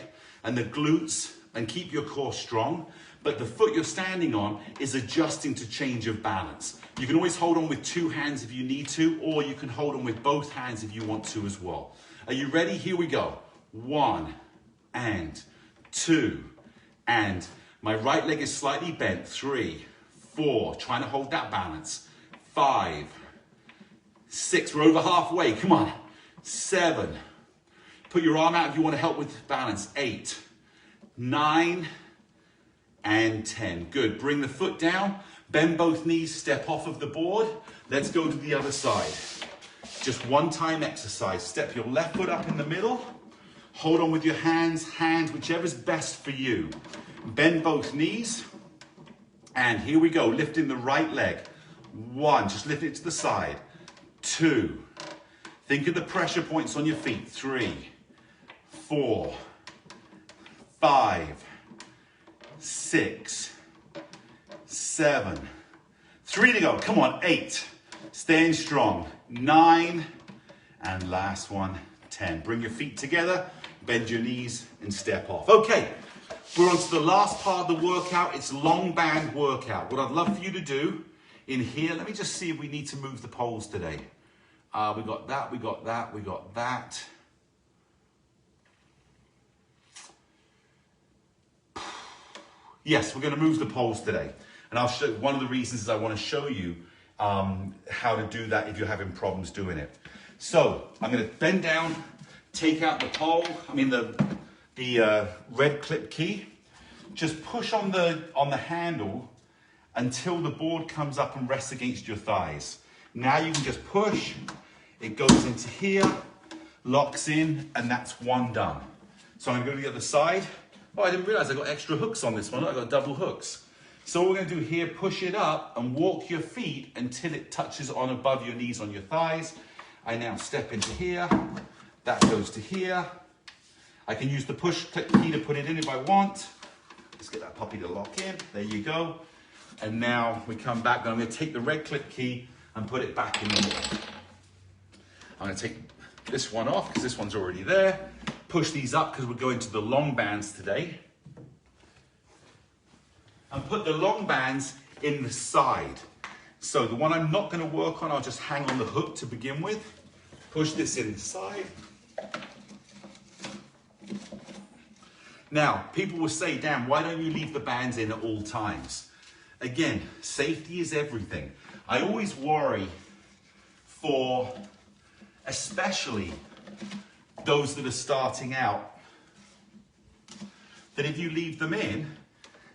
and the glutes, and keep your core strong. But the foot you're standing on is adjusting to change of balance. You can always hold on with 2 hands if you need to, or you can hold on with both hands if you want to as well. Are you ready? Here we go. 1 and 2 and my right leg is slightly bent. 3, 4, trying to hold that balance. 5, 6, we're over halfway, come on. 7, put your arm out if you want to help with balance. 8, 9, and 10. Good, bring the foot down, bend both knees, step off of the board. Let's go to the other side. Just one time exercise. Step your left foot up in the middle, hold on with your hands, whichever's best for you. Bend both knees, and here we go, lifting the right leg. 1, just lift it to the side. 2, think of the pressure points on your feet. 3, 4, 5, 6, 7, 3 to go, come on, 8, staying strong, 9, and last one, 10. Bring your feet together, bend your knees, and step off. Okay, we're on to the last part of the workout. It's long band workout. What I'd love for you to do in here, let me just see if we need to move the poles today. We got that, we got that, we got that. Yes, we're going to move the poles today. And I'll show, one of the reasons is I want to show you how to do that if you're having problems doing it. So I'm going to bend down, take out the pole, the red clip key. Just push on the handle until the board comes up and rests against your thighs. Now you can just push, it goes into here, locks in, and that's one done. So I'm going to go to the other side. Oh, I didn't realize I got extra hooks on this one. I got double hooks. So what we're going to do here, push it up and walk your feet until it touches on above your knees on your thighs. I now step into here. That goes to here. I can use the push clip key to put it in if I want. Let's get that puppy to lock in. There you go. And now we come back, and I'm going to take the red clip key and put it back in the middle. I'm going to take this one off because this one's already there. Push these up because we're going to the long bands today. And put the long bands in the side. So the one I'm not going to work on, I'll just hang on the hook to begin with. Push this inside. Now, people will say, Dan, why don't you leave the bands in at all times? Again, safety is everything. I always worry for, especially those that are starting out, that if you leave them in,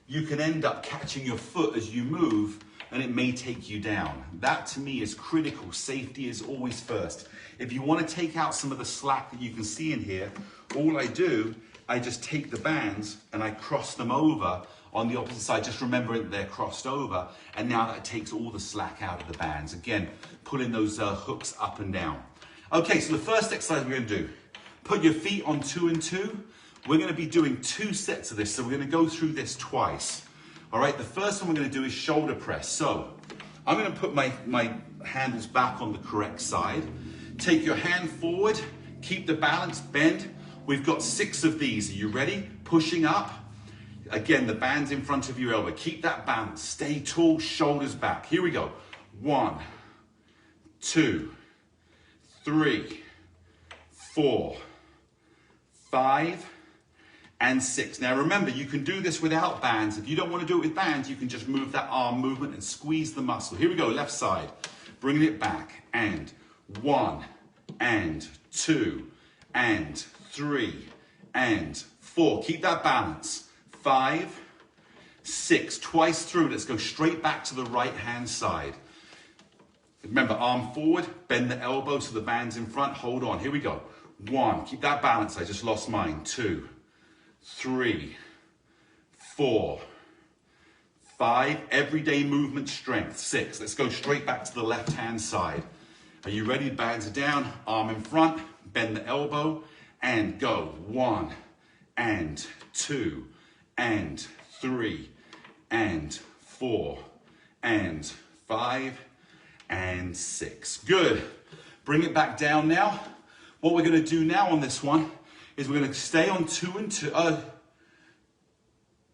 you can end up catching your foot as you move and it may take you down. That to me is critical. Safety is always first. If you want to take out some of the slack that you can see in here, all I do, I just take the bands and I cross them over on the opposite side, just remembering that they're crossed over, and now that takes all the slack out of the bands. Again, pulling those hooks up and down. Okay, so the first exercise we're going to do, put your feet on 2 and 2. We're going to be doing 2 sets of this, so we're going to go through this twice. All right, the first one we're going to do is shoulder press. So I'm going to put my handles back on the correct side. Take your hand forward, keep the balance, bend. We've got 6 of these. Are you ready? Pushing up. Again, the band's in front of your elbow. Keep that balance. Stay tall, shoulders back. Here we go. 1, 2, 3, 4, 5, and 6. Now remember, you can do this without bands. If you don't want to do it with bands, you can just move that arm movement and squeeze the muscle. Here we go, left side. Bringing it back. And 1, and 2, and 3, and 4. Keep that balance. 5, 6. Twice through. Let's go straight back to the right hand side. Remember, arm forward, bend the elbow so the band's in front. Hold on. Here we go. 1. Keep that balance. I just lost mine. 2, 3, 4, 5. Everyday movement strength. 6. Let's go straight back to the left hand side. Are you ready? Bands are down, arm in front, bend the elbow, and go. 1, and 2, and 3, and 4, and 5, and 6. Good. Bring it back down now. What we're going to do now on this one is we're going to stay on 2 and 2.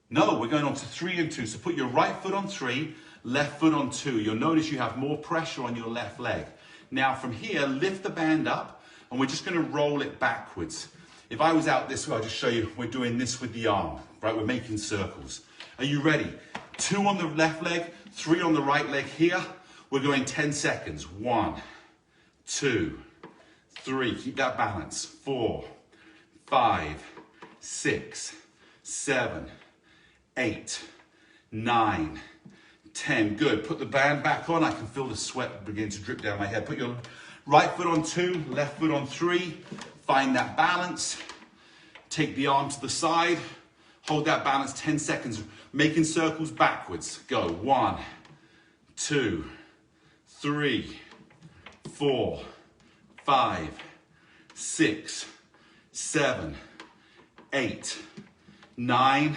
No, we're going on to 3 and 2. So put your right foot on 3, left foot on 2. You'll notice you have more pressure on your left leg. Now from here, lift the band up, and we're just going to roll it backwards. If I was out this way, I'll just show you, we're doing this with the arm, right? We're making circles. Are you ready? 2 on the left leg, 3 on the right leg here. We're going 10 seconds. 1, 2, 3. Keep that balance. 4, 5, 6, 7, 8, 9, 10. Good. Put the band back on. I can feel the sweat begin to drip down my head. Put your right foot on 2, left foot on 3. Find that balance. Take the arm to the side. Hold that balance 10 seconds. Making circles backwards. Go. 1, 2, 3, 4, 5, 6, 7, 8, 9,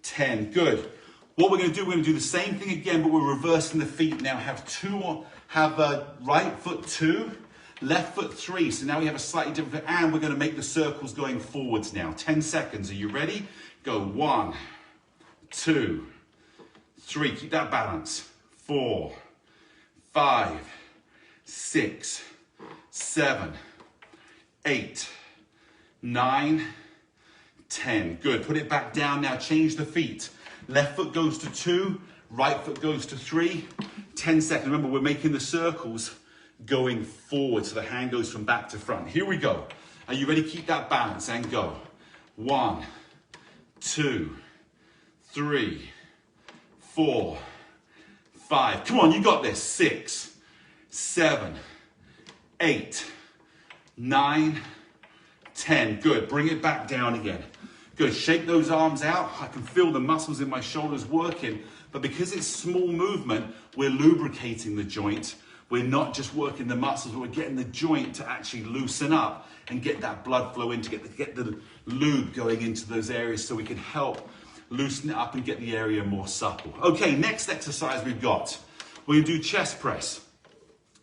10. Good. What we're going to do, we're going to do the same thing again, but we're reversing the feet. Now have right foot 2, left foot 3. So now we have a slightly different, and we're going to make the circles going forwards now. 10 seconds. Are you ready? Go. 1, 2, 3. Keep that balance. 4, 5, 6, 7, 8, 9, 10. Good. Put it back down now. Change the feet. Left foot goes to 2, right foot goes to 3. 10 seconds. Remember, we're making the circles going forward, so the hand goes from back to front. Here we go. Are you ready? Keep that balance and go. 1, 2, 3, 4, 5. Come on, you got this. 6, 7, 8, 9, 10. Good. Bring it back down again. Good. Shake those arms out. I can feel the muscles in my shoulders working. But because it's small movement, we're lubricating the joint. We're not just working the muscles, but we're getting the joint to actually loosen up and get that blood flow in, to get the lube going into those areas so we can help loosen it up and get the area more supple. Okay, next exercise we've got. We're going to do chest press.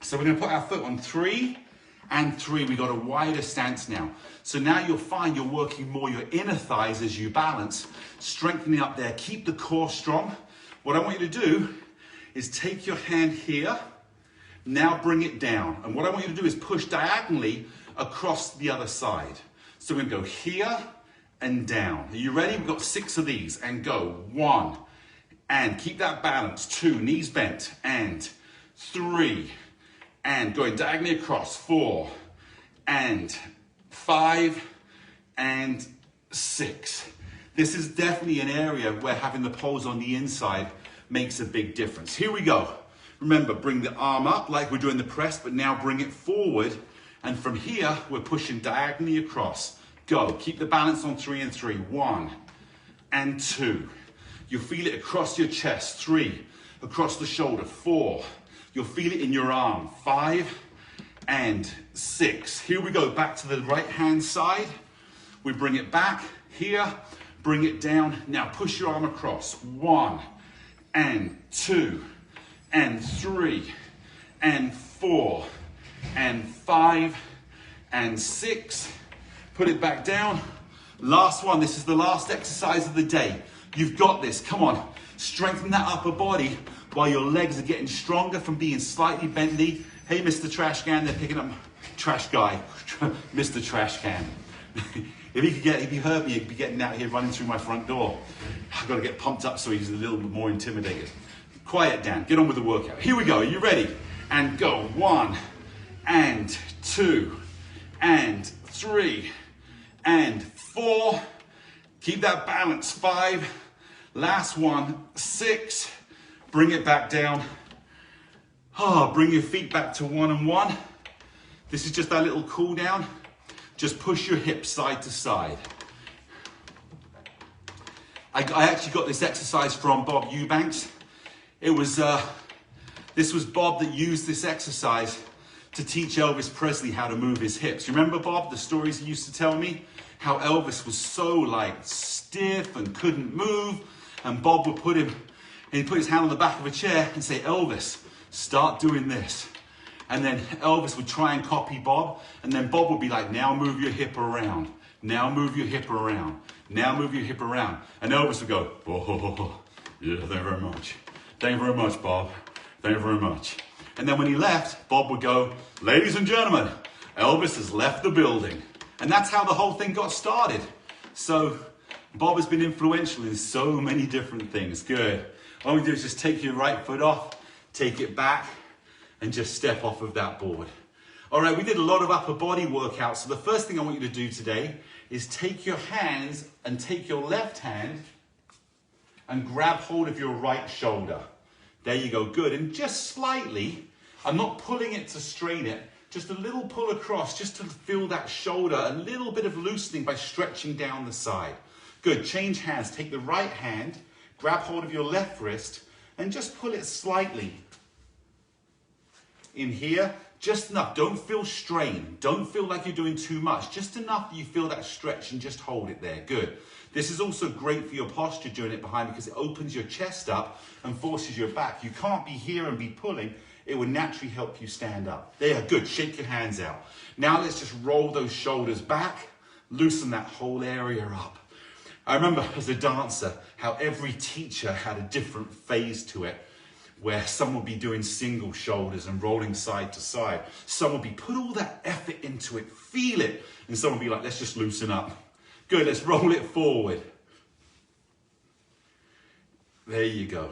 So we're going to put our foot on 3 and 3. We've got a wider stance now. So now you'll find you're working more your inner thighs as you balance, strengthening up there. Keep the core strong. What I want you to do is take your hand here, now bring it down. And what I want you to do is push diagonally across the other side. So we're going to go here and down. Are you ready? We've got 6 of these, and go. 1, and keep that balance. 2, knees bent, and 3, and going diagonally across. 4, and 5, and 6. This is definitely an area where having the poles on the inside makes a big difference. Here we go. Remember, bring the arm up like we're doing the press, but now bring it forward. And from here, we're pushing diagonally across. Go. Keep the balance on 3 and 3. 1 and 2. You'll feel it across your chest. 3, across the shoulder. 4. You'll feel it in your arm. 5 and 6. Here we go. Back to the right hand side. We bring it back here. Bring it down. Now push your arm across. 1 and 2 and 3 and 4 and 5 and 6. Put it back down. Last one. This is the last exercise of the day. You've got this. Come on. Strengthen that upper body while your legs are getting stronger from being slightly bendy. Hey, Mr. Trash Can, they're picking up trash guy. Mr. Trash Can. If he heard me, he'd be getting out here running through my front door. I've got to get pumped up so he's a little bit more intimidated. Quiet down. Get on with the workout. Here we go. Are you ready? And go. 1 and 2 and 3 and 4. Keep that balance. 5. Last one. 6. Bring it back down. Bring your feet back to 1 and 1. This is just that little cool down. Just push your hips side to side. I actually got this exercise from Bob Eubanks. This was Bob that used this exercise to teach Elvis Presley how to move his hips. You remember Bob, the stories he used to tell me? How Elvis was so like stiff and couldn't move, and Bob would put his hand on the back of a chair and say, Elvis, start doing this. And then Elvis would try and copy Bob, and then Bob would be like, now move your hip around. Now move your hip around. Now move your hip around. And Elvis would go, oh, yeah, thank you very much. Thank you very much, Bob. Thank you very much. And then when he left, Bob would go, ladies and gentlemen, Elvis has left the building. And that's how the whole thing got started. So Bob has been influential in so many different things. Good. All we do is just take your right foot off, take it back, and just step off of that board. All right, we did a lot of upper body workouts. So the first thing I want you to do today is take your hands and take your left hand and grab hold of your right shoulder. There you go, good. And just slightly, I'm not pulling it to strain it, just a little pull across just to feel that shoulder, a little bit of loosening by stretching down the side. Good, change hands. Take the right hand, grab hold of your left wrist, and just pull it slightly. In here, just enough. Don't feel strain. Don't feel like you're doing too much. Just enough that you feel that stretch and just hold it there. Good. This is also great for your posture doing it behind because it opens your chest up and forces your back. You can't be here and be pulling. It would naturally help you stand up. There, good. Shake your hands out. Now let's just roll those shoulders back. Loosen that whole area up. I remember as a dancer how every teacher had a different phase to it, where some would be doing single shoulders and rolling side to side. Some would be put all that effort into it, feel it. And some would be like, let's just loosen up. Good, let's roll it forward. There you go.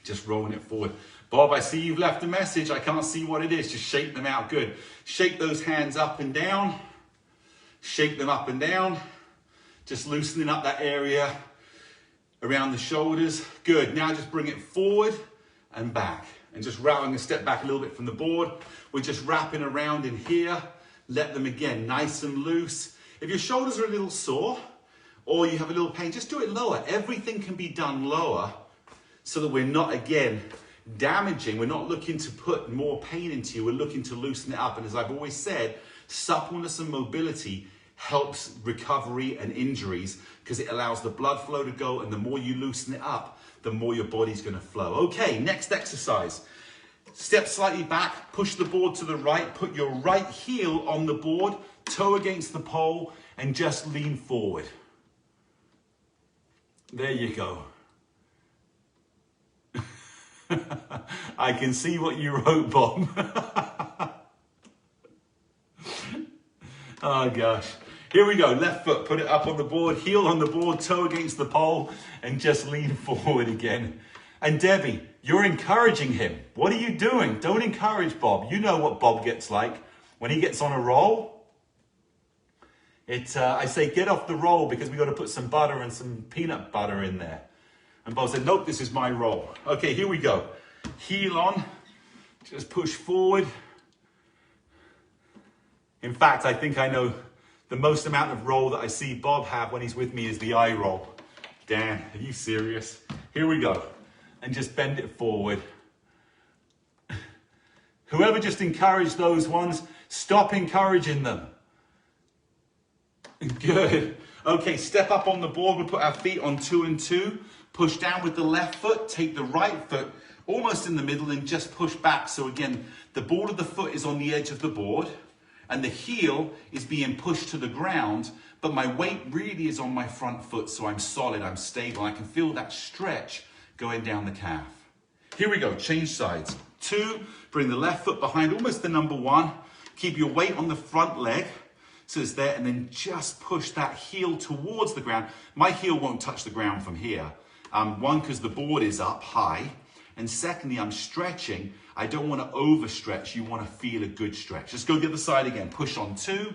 Just rolling it forward. Bob, I see you've left a message. I can't see what it is. Just shake them out. Good. Shake those hands up and down. Shake them up and down. Just loosening up that area around the shoulders. Good. Now just bring it forward and back. And just rounding a step back a little bit from the board. We're just wrapping around in here. Let them again nice and loose. If your shoulders are a little sore or you have a little pain, just do it lower. Everything can be done lower so that we're not, again, damaging. We're not looking to put more pain into you. We're looking to loosen it up. And as I've always said, suppleness and mobility helps recovery and injuries because it allows the blood flow to go, and the more you loosen it up, the more your body's going to flow. Okay, next exercise. Step slightly back, push the board to the right, put your right heel on the board, toe against the pole, and just lean forward. There you go. I can see what you wrote, Bob. Oh gosh. Here we go. Left foot, put it up on the board, heel on the board, toe against the pole, and just lean forward again. And Debbie, you're encouraging him. What are you doing? Don't encourage Bob. You know what Bob gets like. When he gets on a roll, I say, get off the roll because we got to put some butter and some peanut butter in there. And Bob said, nope, this is my roll. Okay, here we go. Heel on, just push forward. In fact, I think I know the most amount of roll that I see Bob have when he's with me is the eye roll. Dan, are you serious? Here we go. And just bend it forward. Whoever just encouraged those ones, stop encouraging them. Good. Okay, step up on the board. We'll put our feet on 2 and 2. Push down with the left foot. Take the right foot almost in the middle, and just push back. So again, the ball of the foot is on the edge of the board and the heel is being pushed to the ground, but my weight really is on my front foot, so I'm solid, I'm stable. I can feel that stretch going down the calf. Here we go, change sides. 2, bring the left foot behind, almost the number 1. Keep your weight on the front leg, so it's there, and then just push that heel towards the ground. My heel won't touch the ground from here. 1, because the board is up high, and secondly, I'm stretching. I don't want to overstretch. You want to feel a good stretch. Let's go the other side again. Push on 2.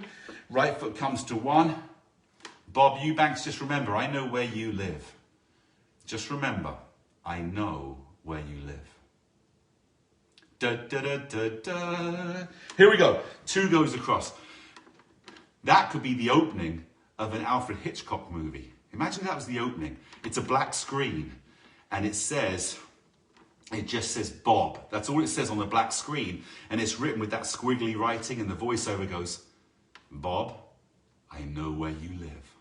Right foot comes to 1. Bob Eubanks, just remember, I know where you live. Just remember, I know where you live. Da, da, da, da, da. Here we go. 2 goes across. That could be the opening of an Alfred Hitchcock movie. Imagine that was the opening. It's a black screen, and it just says Bob. That's all it says on the black screen. And it's written with that squiggly writing, and the voiceover goes, Bob, I know where you live.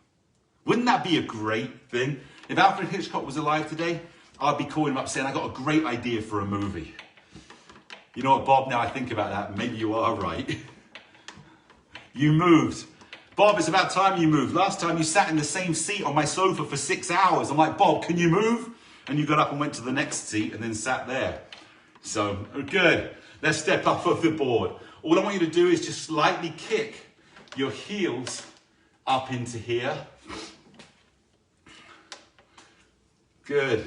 Wouldn't that be a great thing? If Alfred Hitchcock was alive today, I'd be calling him up saying, I got a great idea for a movie. You know what, Bob, now I think about that, maybe you are right. You moved. Bob, it's about time you moved. Last time you sat in the same seat on my sofa for 6 hours. I'm like, Bob, can you move? And you got up and went to the next seat and then sat there. So, good. Let's step up off the board. All I want you to do is just slightly kick your heels up into here. Good.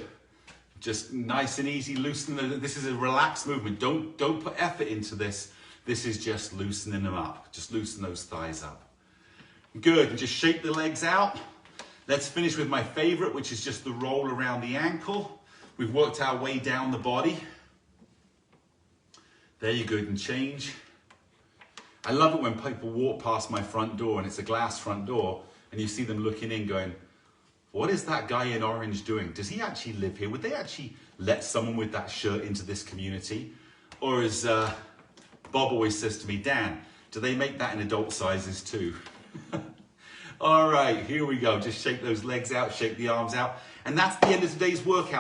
Just nice and easy, loosen. This is a relaxed movement. Don't put effort into this. This is just loosening them up. Just loosen those thighs up. Good. And just shake the legs out. Let's finish with my favorite, which is just the roll around the ankle. We've worked our way down the body. There you go, and change. I love it when people walk past my front door and it's a glass front door and you see them looking in going, what is that guy in orange doing? Does he actually live here? Would they actually let someone with that shirt into this community? Or as Bob always says to me, Dan, do they make that in adult sizes too? All right, here we go. Just shake those legs out, shake the arms out. And that's the end of today's workout.